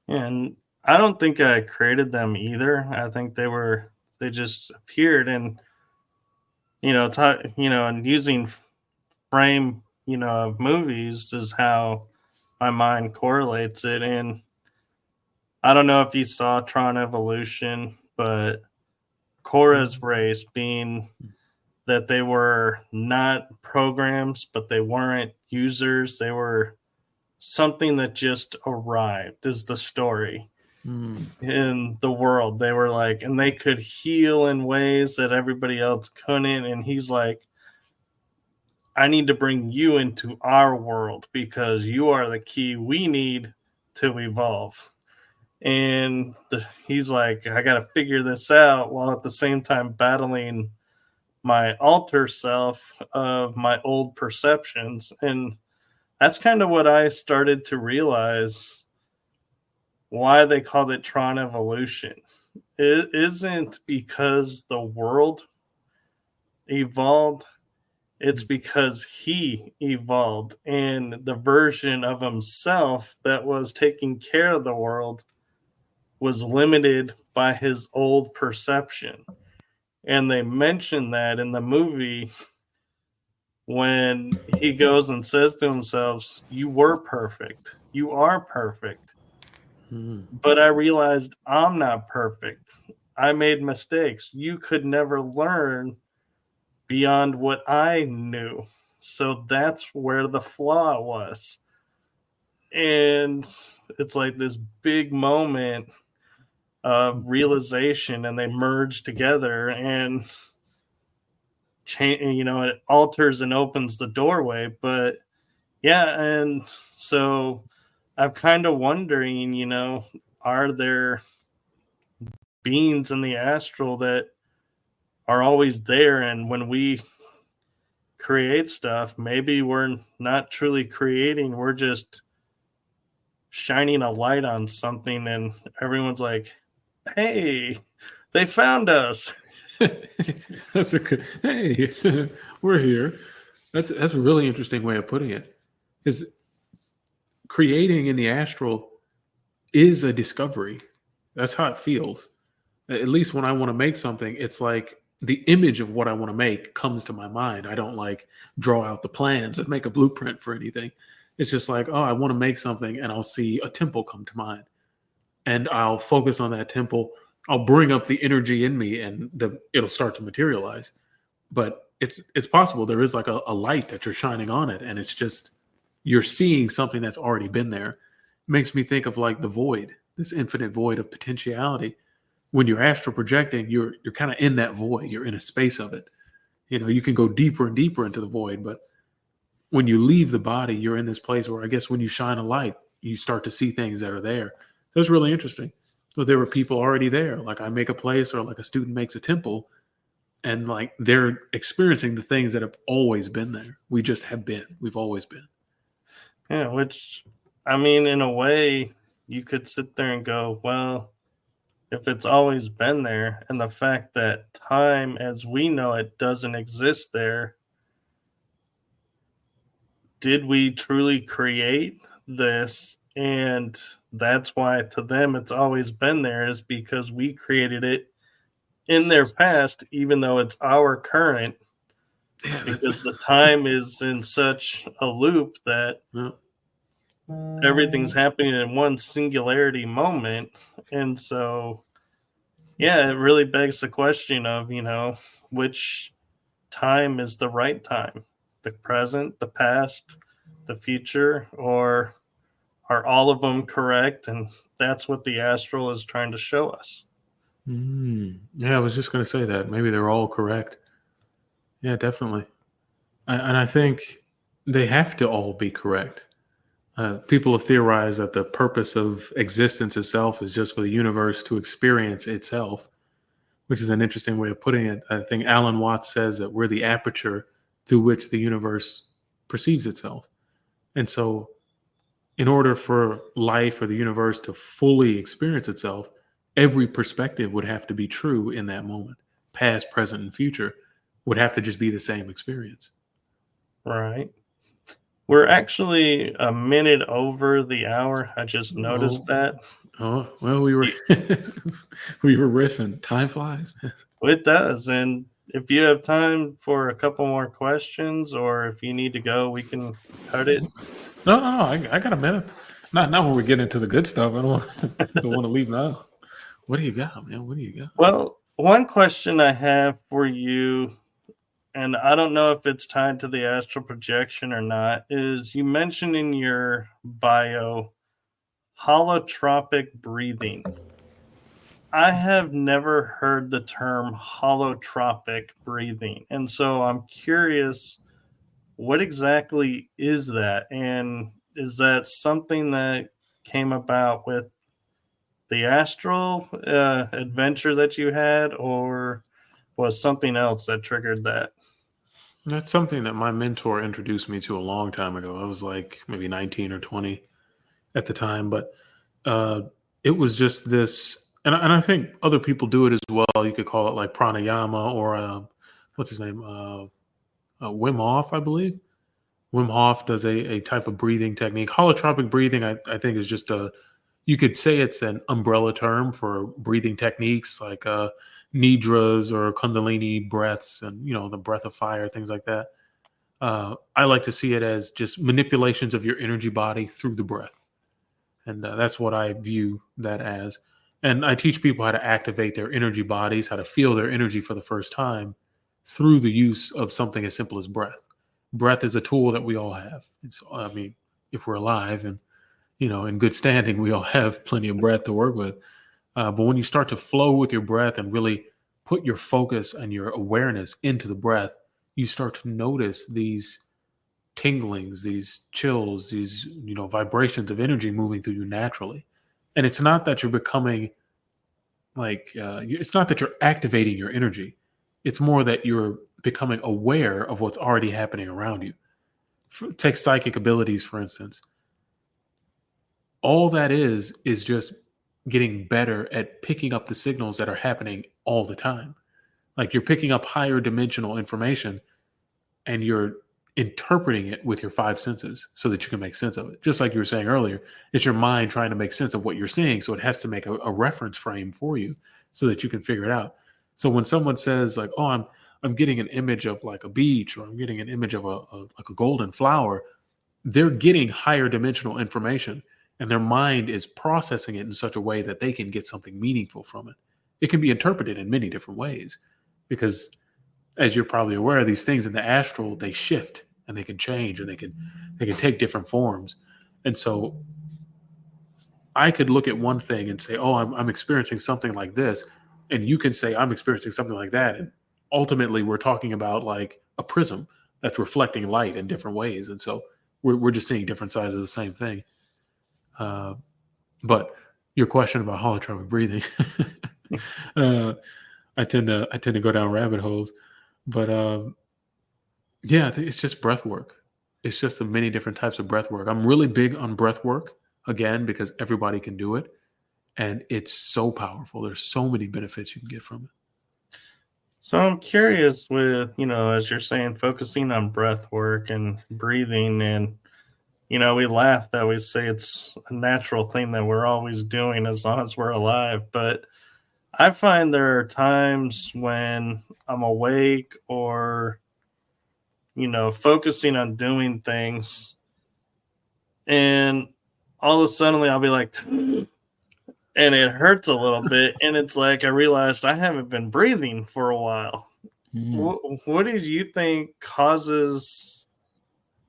And I don't think I created them either. I think they just appeared, and and using frame, of movies is how my mind correlates it. And I don't know if you saw Tron Evolution, but Korra's race being that they were not programs, but they weren't users. They were something that just arrived, is the story in the world. They were like, and they could heal in ways that everybody else couldn't. And he's like, I need to bring you into our world because you are the key we need to evolve. And he's like, I got to figure this out while at the same time battling my alter self of my old perceptions. And that's kind of what I started to realize why they called it Tron Evolution. It isn't because the world evolved, it's because he evolved, and the version of himself that was taking care of the world was limited by his old perception. And they mention that in the movie when he goes and says to himself, you were perfect. You are perfect. But I realized I'm not perfect. I made mistakes. You could never learn beyond what I knew. So that's where the flaw was. And it's like this big moment of realization, and they merge together, and it alters and opens the doorway. But yeah, and so I'm kind of wondering, are there beings in the astral that are always there, and when we create stuff, maybe we're not truly creating, we're just shining a light on something, and everyone's like, hey, they found us. That's a good, hey, we're here. That's a really interesting way of putting it. Is creating in the astral is a discovery. That's how it feels. At least when I want to make something, it's like the image of what I want to make comes to my mind. I don't like draw out the plans and make a blueprint for anything. It's just like, oh, I want to make something, and I'll see a temple come to mind, and I'll focus on that temple. I'll bring up the energy in me, and it'll start to materialize. But it's possible there is like a light that you're shining on it, and it's just you're seeing something that's already been there. It makes me think of like the void, this infinite void of potentiality. When you're astral projecting, you're kind of in that void. You're in a space of it. You can go deeper and deeper into the void, but when you leave the body, you're in this place where I guess when you shine a light, you start to see things that are there. That's really interesting. So there were people already there. Like I make a place, or like a student makes a temple, and like they're experiencing the things that have always been there. We just have been. We've always been. Yeah, which, I mean, in a way, you could sit there and go, well, if it's always been there, and the fact that time as we know it doesn't exist there, did we truly create this? And that's why to them it's always been there, is because we created it in their past, even though it's our current, because the time is in such a loop that everything's happening in one singularity moment. And so, yeah, it really begs the question of, which time is the right time? The present, the past, the future, or are all of them correct? And that's what the astral is trying to show us. Yeah, I was just going to say that. Maybe they're all correct. Yeah, definitely. And I think they have to all be correct. People have theorized that the purpose of existence itself is just for the universe to experience itself, which is an interesting way of putting it. I think Alan Watts says that we're the aperture through which the universe perceives itself. And so in order for life or the universe to fully experience itself, every perspective would have to be true in that moment. Past, present, and future would have to just be the same experience. Right. We're actually a minute over the hour. I just noticed that. Oh, well, we were we were riffing. Time flies, man. It does. And if you have time for a couple more questions, or if you need to go, we can cut it. No, I got a minute. Not when we get into the good stuff. I don't want to leave now. What do you got, man? What do you got? Well, one question I have for you, and I don't know if it's tied to the astral projection or not, is you mentioned in your bio holotropic breathing. I have never heard the term holotropic breathing. And so I'm curious, what exactly is that? And is that something that came about with the astral adventure that you had, or was something else that triggered that? That's something that my mentor introduced me to a long time ago. I was like maybe 19 or 20 at the time, but uh, it was just this, and I think other people do it as well. You could call it like pranayama or what's his name, Wim Hof, I believe. Wim Hof does a type of breathing technique. Holotropic breathing, I think, is just you could say it's an umbrella term for breathing techniques like nidras or kundalini breaths, and the breath of fire, things like that. I like to see it as just manipulations of your energy body through the breath, and that's what I view that as. And I teach people how to activate their energy bodies, how to feel their energy for the first time through the use of something as simple as breath. Breath is a tool that we all have. I mean, if we're alive and in good standing, we all have plenty of breath to work with. But when you start to flow with your breath and really put your focus and your awareness into the breath, you start to notice these tinglings, these chills, these vibrations of energy moving through you naturally. And it's not that you're becoming it's not that you're activating your energy. It's more that you're becoming aware of what's already happening around you. Take psychic abilities, for instance. All that is just getting better at picking up the signals that are happening all the time. Like you're picking up higher dimensional information and you're interpreting it with your five senses so that you can make sense of it. Just like you were saying earlier, it's your mind trying to make sense of what you're seeing. So it has to make a reference frame for you so that you can figure it out. So when someone says like, oh, I'm getting an image of like a beach, or I'm getting an image of like a golden flower, they're getting higher dimensional information and their mind is processing it in such a way that they can get something meaningful from it. It can be interpreted in many different ways because, as you're probably aware, these things in the astral, they shift and they can change and they can take different forms. And so I could look at one thing and say, oh, I'm experiencing something like this. And you can say, I'm experiencing something like that. And ultimately, we're talking about like a prism that's reflecting light in different ways. And so we're just seeing different sides of the same thing. But your question about holotropic breathing, I tend to go down rabbit holes. But yeah, I think it's just breath work. It's just the many different types of breath work. I'm really big on breath work, again, because everybody can do it. And it's so powerful. There's so many benefits you can get from it. So I'm curious with, as you're saying, focusing on breath work and breathing, and, we laugh that we say it's a natural thing that we're always doing as long as we're alive. But I find there are times when I'm awake or, focusing on doing things, and all of a sudden I'll be like, and it hurts a little bit. And it's like I realized I haven't been breathing for a while. What do you think causes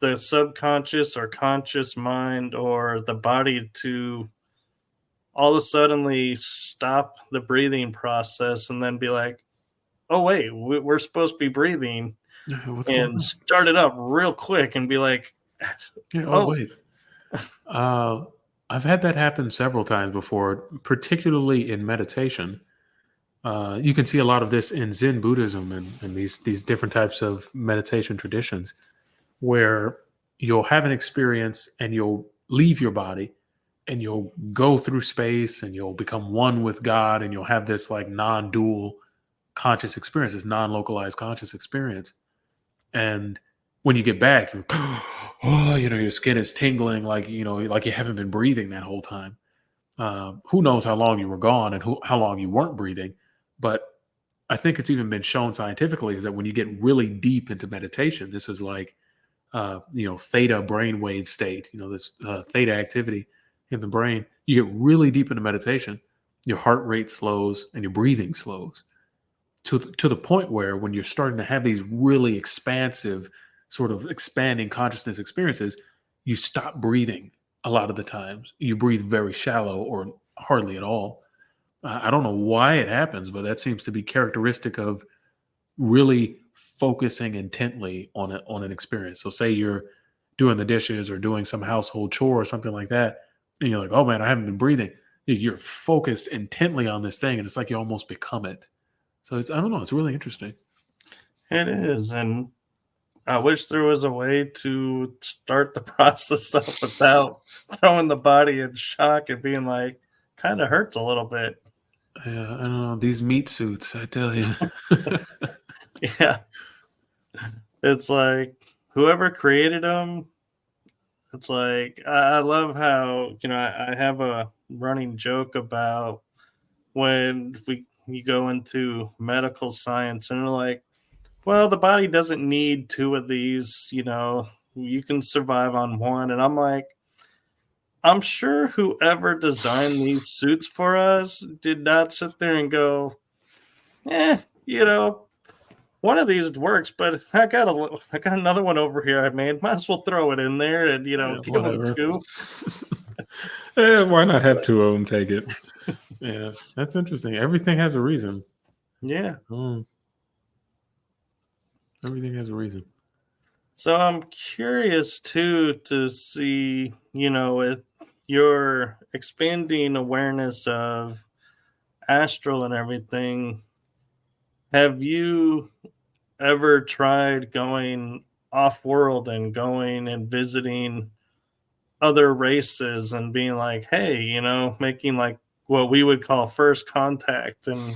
the subconscious or conscious mind or the body to all of a suddenly stop the breathing process and then be like, oh, wait, we're supposed to be breathing, What's going and on? start it up real quick and be like, Yeah, oh, oh, wait. I've had that happen several times before, particularly in meditation. You can see a lot of this in Zen Buddhism and these different types of meditation traditions, where you'll have an experience and you'll leave your body and you'll go through space and you'll become one with God and you'll have this like non-dual conscious experience, this non-localized conscious experience. And when you get back, you're, oh, your skin is tingling like like you haven't been breathing that whole time. Who knows how long you were gone and how long you weren't breathing, but I think it's even been shown scientifically is that when you get really deep into meditation, this is like theta brainwave state, this theta activity in the brain. You get really deep into meditation, your heart rate slows and your breathing slows. to the point where when you're starting to have these really expansive, sort of expanding consciousness experiences, you stop breathing a lot of the times. You breathe very shallow or hardly at all. I don't know why it happens, but that seems to be characteristic of really focusing intently on an experience. So say you're doing the dishes or doing some household chore or something like that, and you're like, "Oh man, I haven't been breathing." You're focused intently on this thing, and it's like you almost become it. So it's I don't know. It's really interesting. It is, and I wish there was a way to start the process up without throwing the body in shock and being like, kind of hurts a little bit. Yeah, I don't know these meat suits. I tell you. Yeah, it's like whoever created them. It's like I love how I have a running joke about when we you go into medical science and they're like, well, the body doesn't need two of these, you can survive on one. And I'm like, I'm sure whoever designed these suits for us did not sit there and go, eh, you know, one of these works, but I got another one over here I made. Might as well throw it in there and Yeah, give them whatever. two. Yeah, why not have two of them take it? Yeah, that's interesting. Everything has a reason. Yeah. Mm, everything has a reason. So I'm curious too to see, with your expanding awareness of astral and everything, have you ever tried going off world and going and visiting other races and being like, hey, making like what we would call first contact and,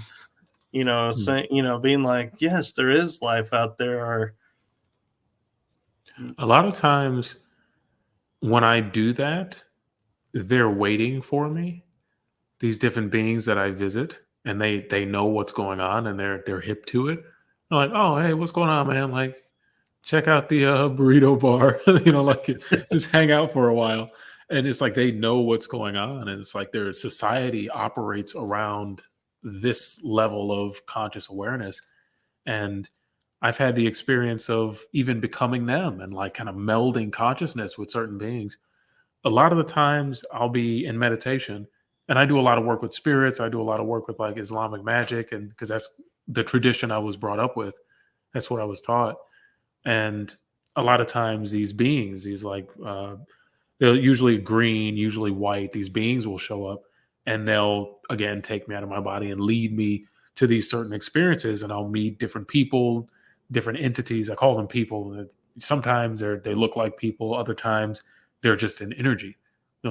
Hmm. saying, being like, yes, there is life out there or A lot of times when I do that, they're waiting for me. These different beings that I visit, and they know what's going on, and they're hip to it. They're like, "Oh, hey, what's going on, man? Like, check out the burrito bar. Like just hang out for a while." And it's like they know what's going on, and it's like their society operates around this level of conscious awareness. And I've had the experience of even becoming them and like kind of melding consciousness with certain beings. A lot of the times I'll be in meditation and I do a lot of work with spirits. I do a lot of work with like Islamic magic, and because that's the tradition I was brought up with. That's what I was taught. And a lot of times these beings, these like they're usually green, usually white, these beings will show up and they'll again take me out of my body and lead me to these certain experiences, and I'll meet different people, different entities. I call them people. Sometimes they look like people, other times they're just an energy.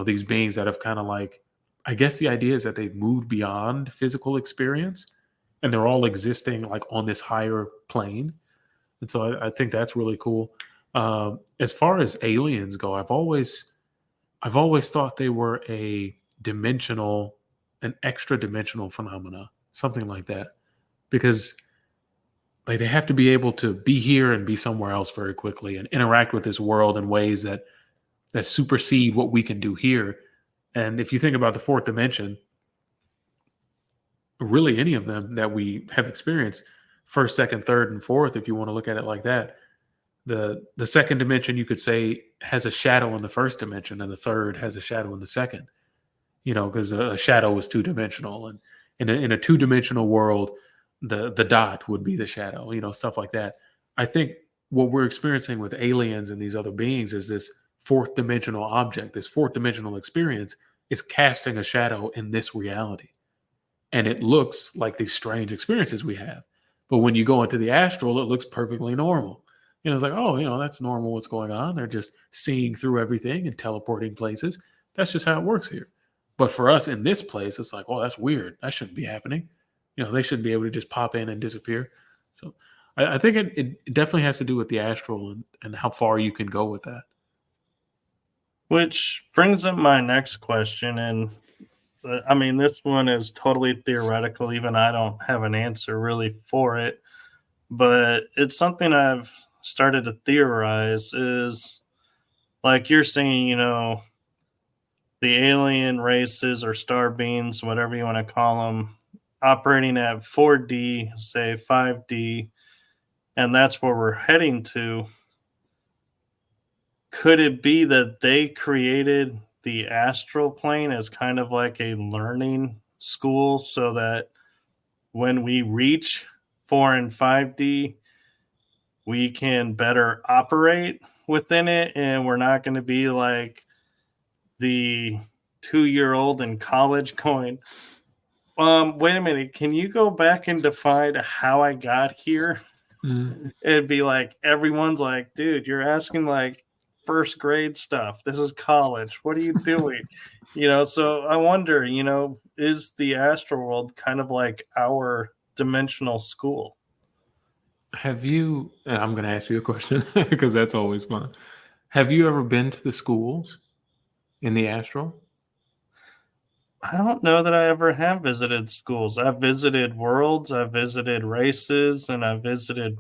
These beings that have kind of like, I guess the idea is that they've moved beyond physical experience and they're all existing like on this higher plane. And so I think that's really cool. As far as aliens go, I've always thought they were an extra dimensional phenomena, something like that, because like they have to be able to be here and be somewhere else very quickly and interact with this world in ways that supersede what we can do here. And if you think about the fourth dimension, really any of them that we have experienced, first, second, third, and fourth, if you want to look at it like that, the second dimension you could say has a shadow in the first dimension, and the third has a shadow in the second. Because a shadow is two dimensional, and in a two dimensional world, the dot would be the shadow. Stuff like that. I think what we're experiencing with aliens and these other beings is this fourth dimensional object, this fourth dimensional experience is casting a shadow in this reality, and it looks like these strange experiences we have. But when you go into the astral, it looks perfectly normal. It's like, oh, that's normal. What's going on? They're just seeing through everything and teleporting places. That's just how it works here. But for us in this place, it's like, oh, that's weird. That shouldn't be happening. They shouldn't be able to just pop in and disappear. So I think it definitely has to do with the astral and how far you can go with that. which brings up my next question. And I mean, this one is totally theoretical. Even I don't have an answer really for it, but it's something I've started to theorize is like you're saying, the alien races or star beings, whatever you want to call them, operating at 4D, say 5D, and that's where we're heading to. Could it be that they created the astral plane as kind of like a learning school so that when we reach 4 and 5D, we can better operate within it and we're not going to be like the 2-year-old in college going, wait a minute, can you go back and define how I got here? Mm. It'd be like everyone's like, dude, you're asking like first grade stuff. This is college. What are you doing? So I wonder, is the astral world kind of like our dimensional school? Have you, and I'm going to ask you a question because that's always fun. Have you ever been to the schools in the astral? I don't know that I ever have visited schools. I've visited worlds, I've visited races, and I've visited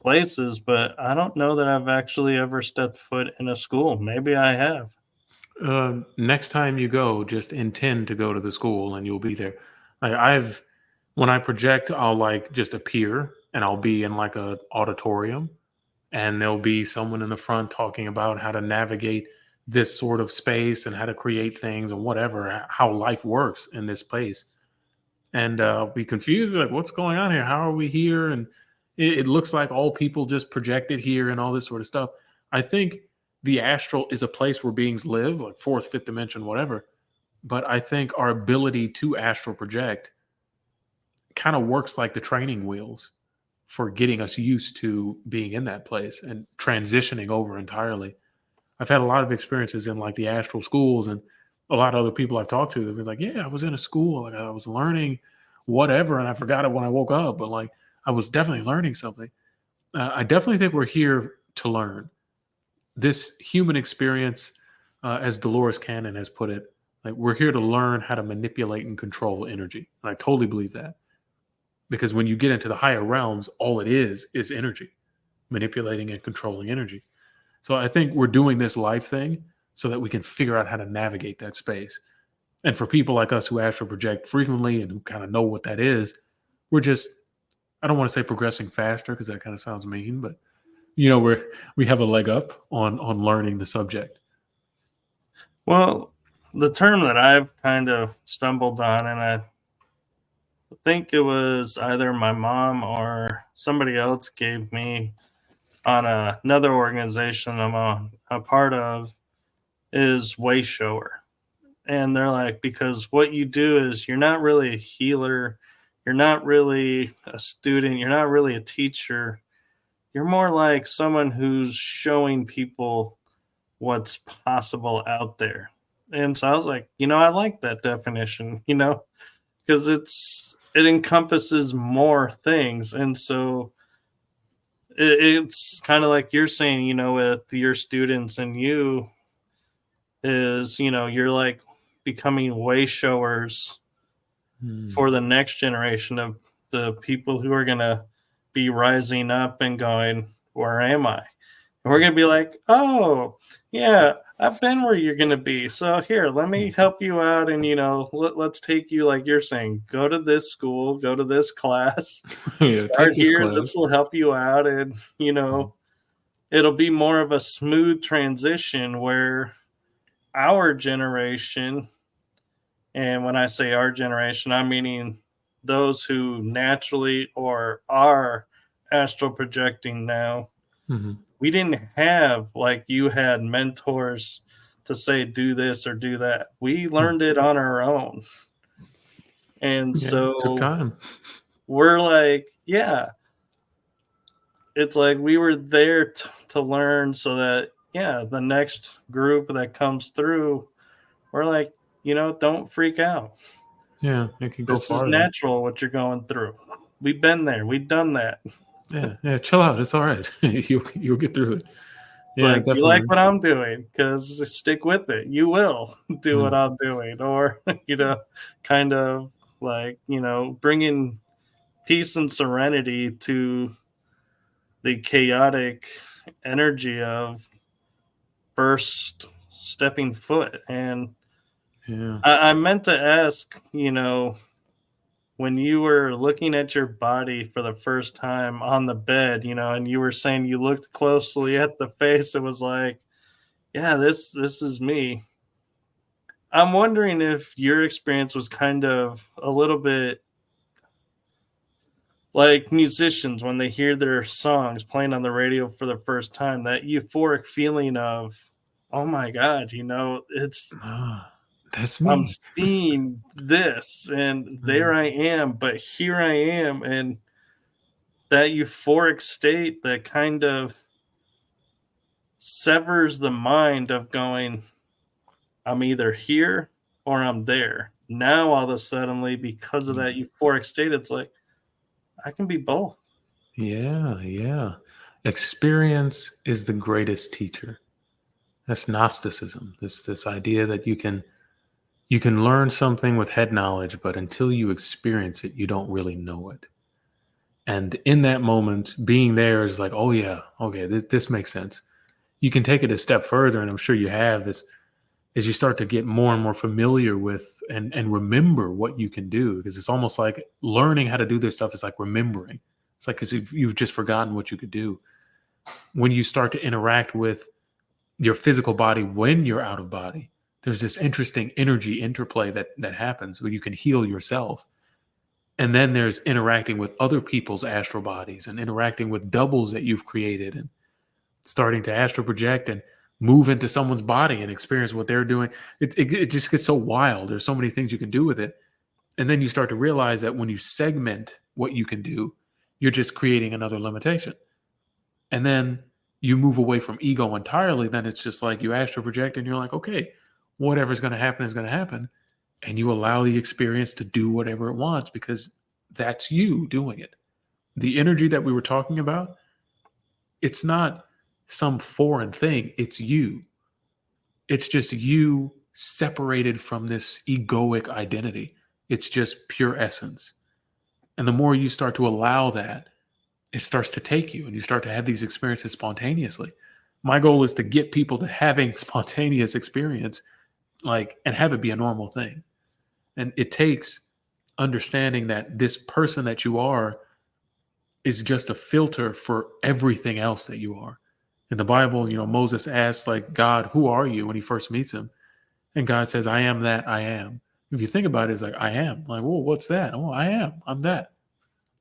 places, but I don't know that I've actually ever stepped foot in a school. Maybe I have. Next time you go, just intend to go to the school and you'll be there. When I project, I'll like just appear and I'll be in like a auditorium and there'll be someone in the front talking about how to navigate this sort of space and how to create things and whatever, how life works in this place. And I'll be confused, like, what's going on here? How are we here? And it looks like all people just projected here and all this sort of stuff. I think the astral is a place where beings live, like fourth, fifth dimension, whatever. But I think our ability to astral project kind of works like the training wheels for getting us used to being in that place and transitioning over entirely. I've had a lot of experiences in like the astral schools, and a lot of other people I've talked to, they've been like, yeah, I was in a school, like I was learning whatever, and I forgot it when I woke up, but like I was definitely learning something. I definitely think we're here to learn. This human experience, as Dolores Cannon has put it, like we're here to learn how to manipulate and control energy. And I totally believe that. Because when you get into the higher realms, all it is energy, manipulating and controlling energy. So I think we're doing this life thing so that we can figure out how to navigate that space. And for people like us who astral project frequently and who kind of know what that is, we're just, I don't want to say progressing faster because that kind of sounds mean, but we have a leg up on learning the subject. Well, the term that I've kind of stumbled on, and I think it was either my mom or somebody else gave me on another organization I'm a part of, is way shower. And they're like, because what you do is you're not really a healer, you're not really a student, you're not really a teacher. You're more like someone who's showing people what's possible out there. And so I was like, I like that definition, because it encompasses more things. And so it's kind of like you're saying, with your students and you is, you're like becoming way showers for the next generation of the people who are going to be rising up and going, where am I? And we're going to be like, oh, yeah, I've been where you're going to be. So here, let me help you out. And, let's take you, like you're saying, go to this school, go to this class, Yeah, start take this here. class. This will help you out. And, it'll be more of a smooth transition where our generation, and when I say our generation, I'm meaning those who naturally or are astral projecting now. Mm-hmm. We didn't have, like you had, mentors to say do this or do that. We learned it on our own. And Yeah, took so time. we're like, yeah, it's like we were there to learn so that, yeah, the next group that comes through, we're like, don't freak out. Yeah, it can go This is farther. natural what you're going through. We've been there. We've done that. It's Yeah, chill out. It's all right. You'll get through it. Yeah, like, you like definitely. what I'm doing, because stick with it. You will do what Mm. I'm doing. Or, kind of like, bringing peace and serenity to the chaotic energy of first stepping foot. And Yeah. I meant to ask, when you were looking at your body for the first time on the bed, and you were saying you looked closely at the face, it was like, yeah, this is me. I'm wondering if your experience was kind of a little bit like musicians when they hear their songs playing on the radio for the first time, that euphoric feeling of, oh my God, it's Ah, that's I'm me. seeing this and there Mhm. I am, but here I am. And that euphoric state that kind of severs the mind of going, I'm either here or I'm there. Now, all of a suddenly, because of that euphoric state, it's like, I can be both. Yeah, yeah. Experience is the greatest teacher. That's Gnosticism. This idea that you can learn something with head knowledge, but until you experience it, you don't really know it. And in that moment, being there is like, oh yeah, okay, this makes sense. You can take it a step further, and I'm sure you have this as you start to get more and more familiar with and remember what you can do, because it's almost like learning how to do this stuff is like remembering. It's like because you've just forgotten what you could do. When you start to interact with your physical body when you're out of body, there's this interesting energy interplay that happens where you can heal yourself. And then there's interacting with other people's astral bodies and interacting with doubles that you've created and starting to astral project and move into someone's body and experience what they're doing. It just gets so wild. There's so many things you can do with it. And then you start to realize that when you segment what you can do, you're just creating another limitation. And then you move away from ego entirely. Then it's just like you astral project and you're like, okay, whatever's going to happen is going to happen. And you allow the experience to do whatever it wants because that's you doing it. The energy that we were talking about, it's not some foreign thing. It's you. It's just you separated from this egoic identity. It's just pure essence. And the more you start to allow that, it starts to take you and you start to have these experiences spontaneously. My goal is to get people to having spontaneous experience, like, and have it be a normal thing. And it takes understanding that this person that you are is just a filter for everything else that you are. In the Bible, Moses asks, like, God, who are you when he first meets him? And God says, I am that I am. If you think about it, it's like, I am. Like, well, what's that? Oh, I am. I'm that.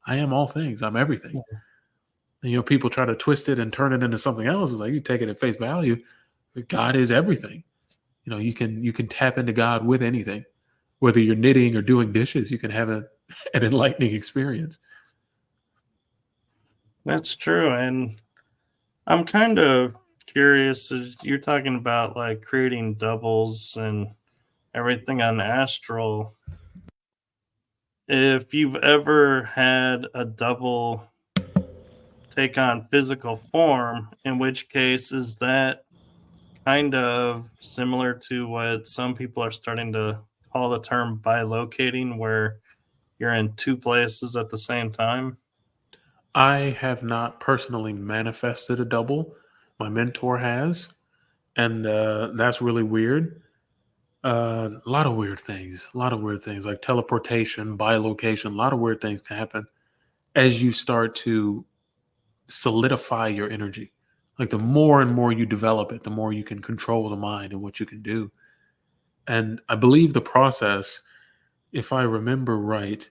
I am all things. I'm everything. And, people try to twist it and turn it into something else. It's like you take it at face value. God is everything. You can tap into God with anything. Whether you're knitting or doing dishes, you can have an enlightening experience. That's true. And I'm kind of curious, as you're talking about like creating doubles and everything on astral. If you've ever had a double take on physical form, in which case is that kind of similar to what some people are starting to call the term bilocating, where you're in two places at the same time? I have not personally manifested a double. My mentor has, and that's really weird. A lot of weird things. A lot of weird things like teleportation, bilocation. A lot of weird things can happen as you start to solidify your energy. Like the more and more you develop it, the more you can control the mind and what you can do. And I believe the process, if I remember right,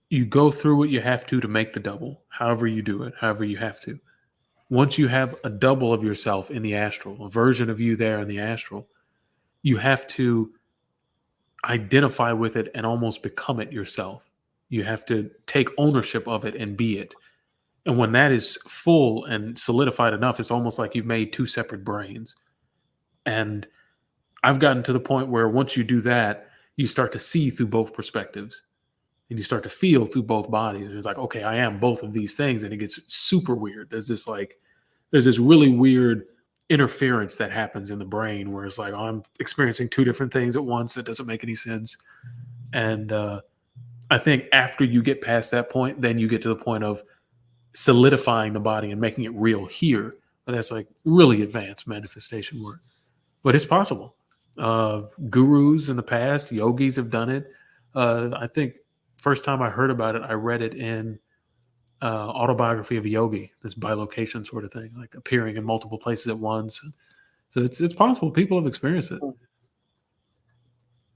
you go through what you have to make the double, however you do it, however you have to. Once you have a double of yourself in the astral, a version of you there in the astral, you have to identify with it and almost become it yourself. You have to take ownership of it and be it. And when that is full and solidified enough, it's almost like you've made two separate brains. And I've gotten to the point where once you do that, you start to see through both perspectives and you start to feel through both bodies. And it's like, okay, I am both of these things. And it gets super weird. There's this really weird interference that happens in the brain where it's like, oh, I'm experiencing two different things at once. It doesn't make any sense. And I think after you get past that point, then you get to the point of solidifying the body and making it real here. But that's like really advanced manifestation work. But it's possible. Gurus in the past, yogis have done it. I think first time I heard about it, I read it in Autobiography of a Yogi, this bilocation sort of thing, like appearing in multiple places at once. So it's possible people have experienced it.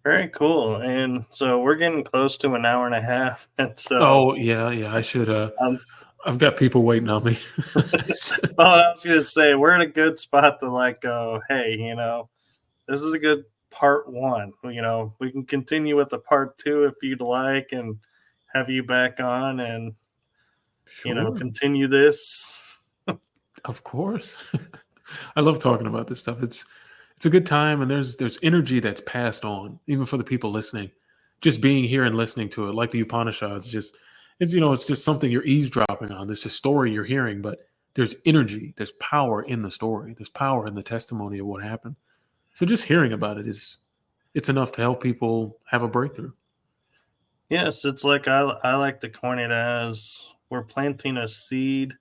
Very cool. And so we're getting close to an hour and a half. And so Oh yeah, I should. um, I've got people waiting on me. well, I was going to say, we're in a good spot to like go, hey, this is a good part one. We can continue with the part two if you'd like and have you back on and, Sure, continue this. of course. I love talking about this stuff. It's a good time, and there's energy that's passed on, even for the people listening. Just being here and listening to it, like the Upanishads, it's just something you're eavesdropping on. This is a story you're hearing, but there's energy, there's power in the story, there's power in the testimony of what happened. So just hearing about it's enough to help people have a breakthrough. Yes, it's like I like to coin it as we're planting a seed,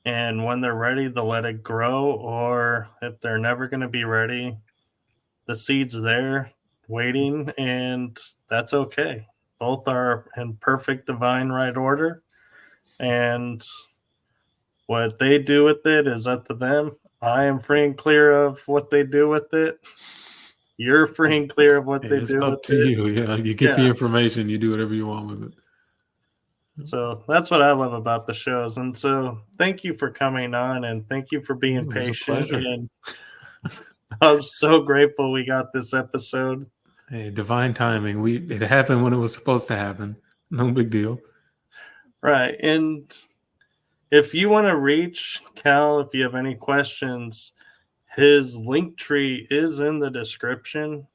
and when they're ready, they'll let it grow. Or if they're never going to be ready, the seed's there waiting, and that's okay. Both are in perfect divine right order, and what they do with it is up to them. I am free and clear of what they do with it. You're free and clear of what they It's do with up to it. you. Yeah, you get the Yeah. information, you do whatever you want with it. So that's what I love about the shows. And so thank you for coming on and thank you for being It was a patient. pleasure. And I'm so grateful we got this episode. Hey, divine timing. It happened when it was supposed to happen. No big deal. Right. And if you want to reach Cal, if you have any questions, his link tree is in the description.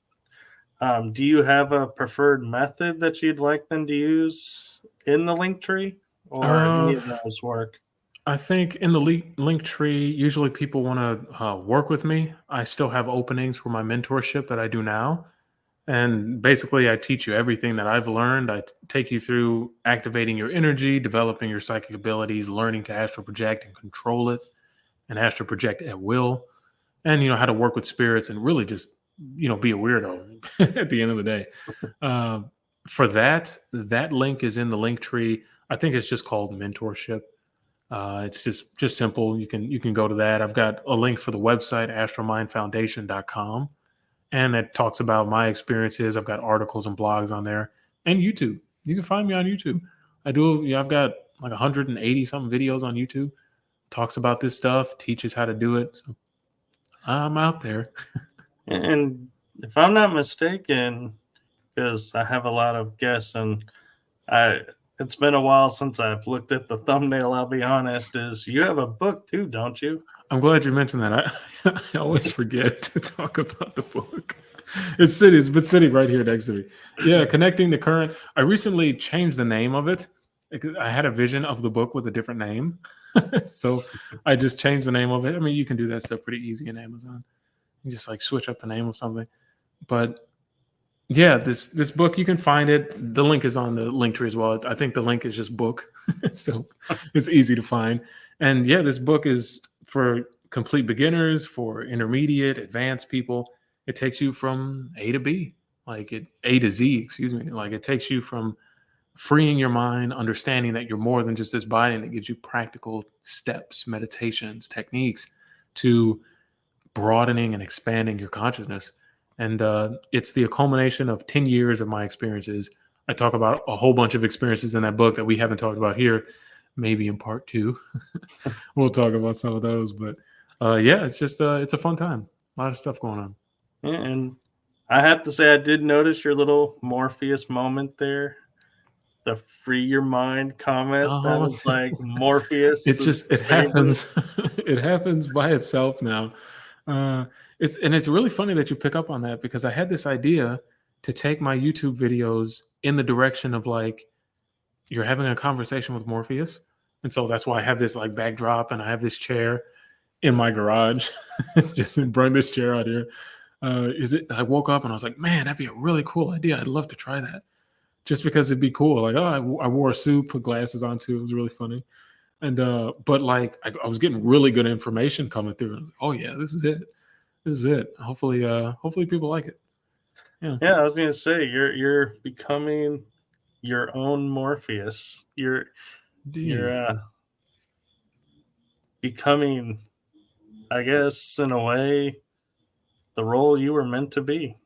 Do you have a preferred method that you'd like them to use in the link tree or Uh, any of those work? I think in the link tree, usually people want to work with me. I still have openings for my mentorship that I do now. And basically, I teach you everything that I've learned. Take you through activating your energy, developing your psychic abilities, learning to astral project and control it, and astral project at will, and how to work with spirits and really just be a weirdo at the end of the day. Uh, for that link is in the link tree. I think it's just called mentorship. It's just simple. You can go to that. I've got a link for the website astralmindfoundation.com, and it talks about my experiences. I've got articles and blogs on there, and YouTube. You can find me on YouTube. I've got like 180 something videos on YouTube. Talks about this stuff, teaches how to do it. So I'm out there. And if I'm not mistaken, because I have a lot of guests and it's been a while since I've looked at the thumbnail, I'll be honest, is you have a book too, don't you? I'm glad you mentioned that. I always forget to talk about the book. It's been sitting right here next to me. Yeah, connecting the current. I recently changed the name of it. I had a vision of the book with a different name, so I just changed the name of it. I mean, you can do that stuff pretty easy in Amazon. You just like switch up the name of something. But yeah, this book, you can find it. The link is on the link tree as well. I think the link is just book, so it's easy to find. And yeah, this book is for complete beginners, for intermediate, advanced people. It takes you from A to B, A to Z, excuse me. Like it takes you from freeing your mind, understanding that you're more than just this body, and it gives you practical steps, meditations, techniques to broadening and expanding your consciousness. And it's the culmination of 10 years of my experiences. I talk about a whole bunch of experiences in that book that we haven't talked about here. Maybe in part two, we'll talk about some of those. But yeah, it's a fun time. A lot of stuff going on. And I have to say, I did notice your little Morpheus moment there. The free your mind comment. That Oh, was like Morpheus. it happens. It happens by itself now. It's really funny that you pick up on that because I had this idea to take my YouTube videos in the direction of like you're having a conversation with Morpheus, and so that's why I have this like backdrop and I have this chair in my garage. It's just bring this chair out here. I woke up and I was like, man, that'd be a really cool idea. I'd love to try that, just because it'd be cool. Like, oh, I wore a suit, put glasses on too. It was really funny. And but like I was getting really good information coming through. And I was like, oh yeah, this is it. This is it. Hopefully people like it. Yeah. Yeah, I was gonna say you're becoming your own Morpheus. You're Indeed. becoming, I guess, in a way, the role you were meant to be.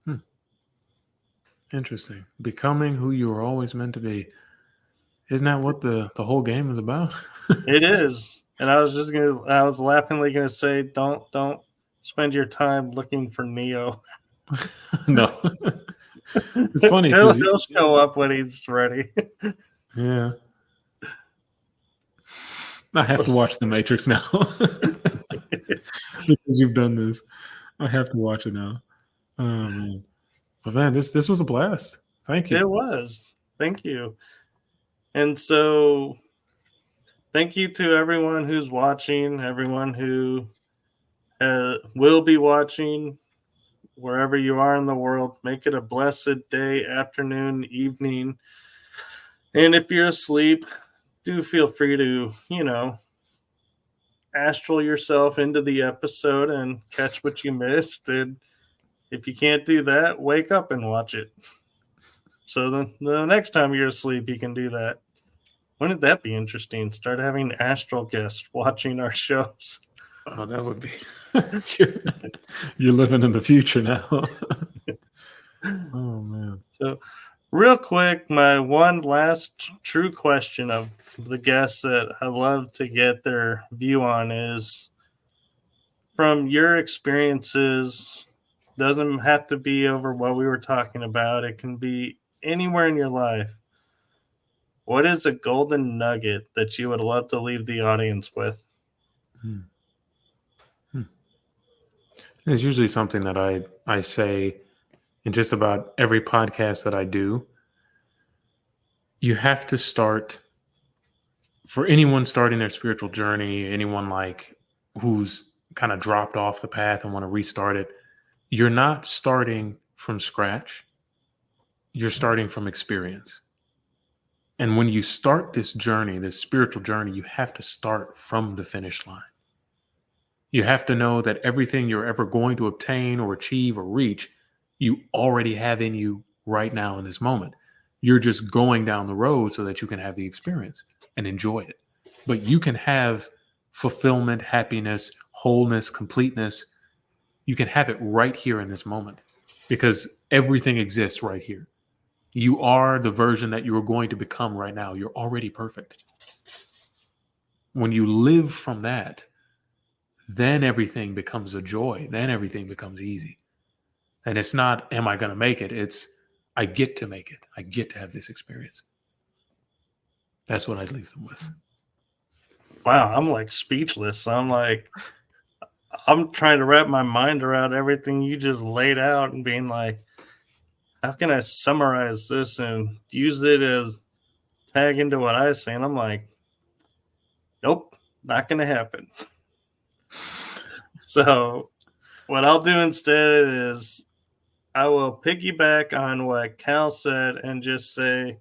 Hmm. Interesting. Becoming who you were always meant to be. Isn't that what the whole game is about? It is. And I was laughingly gonna say, don't spend your time looking for Neo. No. It's funny because He'll show up when he's ready. yeah, I have to watch The Matrix now because you've done this. I have to watch it now. Oh man, but man, this was a blast. Thank you. It was. Thank you. And so thank you to everyone who's watching, everyone who will be watching, wherever you are in the world. Make it a blessed day, afternoon, evening. And if you're asleep, do feel free to, astral yourself into the episode and catch what you missed. And if you can't do that, wake up and watch it. So the next time you're asleep, you can do that. Wouldn't that be interesting? Start having astral guests watching our shows. Oh, that would be. you're, you're living in the future now. Oh man. So, real quick, my one last true question of the guests that I love to get their view on is, from your experiences, doesn't have to be over what we were talking about. It can be anywhere in your life. What is a golden nugget that you would love to leave the audience with? Hmm. Hmm. It's usually something that I say in just about every podcast that I do. You have to start, for anyone starting their spiritual journey, anyone like who's kind of dropped off the path and want to restart it, you're not starting from scratch. You're starting from experience. And when you start this journey, this spiritual journey, you have to start from the finish line. You have to know that everything you're ever going to obtain or achieve or reach, you already have in you right now in this moment. You're just going down the road so that you can have the experience and enjoy it. But you can have fulfillment, happiness, wholeness, completeness. You can have it right here in this moment because everything exists right here. You are the version that you are going to become right now. You're already perfect. When you live from that, then everything becomes a joy. Then everything becomes easy. And it's not, am I going to make it? It's, I get to make it. I get to have this experience. That's what I'd leave them with. Wow, I'm like speechless. I'm trying to wrap my mind around everything you just laid out and being like, how can I summarize this and use it as tag into what I say? And I'm like, nope, not going to happen. So, what I'll do instead is I will piggyback on what Cal said and just say,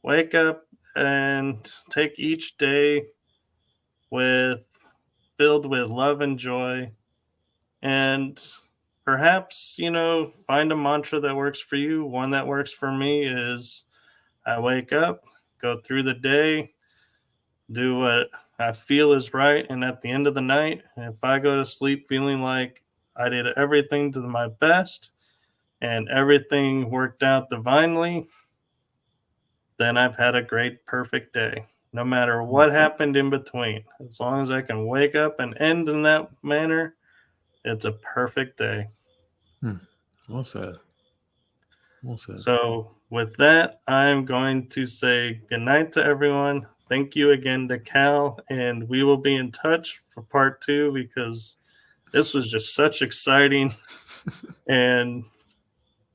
wake up and take each day with filled with love and joy, and perhaps find a mantra that works for you. One that works for me is I wake up, go through the day, do what I feel is right, and at the end of the night, if I go to sleep feeling like I did everything to my best and everything worked out divinely, then I've had a great, perfect day. No matter what happened in between, as long as I can wake up and end in that manner, it's a perfect day. Well said. Well said. So, with that, I'm going to say goodnight to everyone. Thank you again to Cal, and we will be in touch for part 2 because this was just such exciting and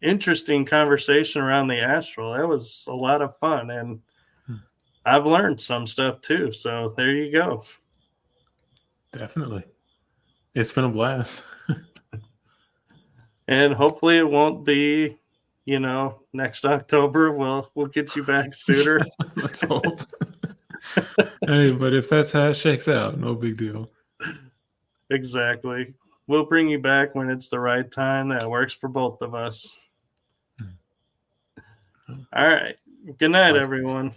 interesting conversation around the astral. That was a lot of fun, and I've learned some stuff too. So there you go. Definitely. It's been a blast. And hopefully it won't be, next October. We'll get you back sooner. Let's hope. Hey, but if that's how it shakes out, no big deal. Exactly. We'll bring you back when it's the right time that works for both of us. All right. Good night, everyone.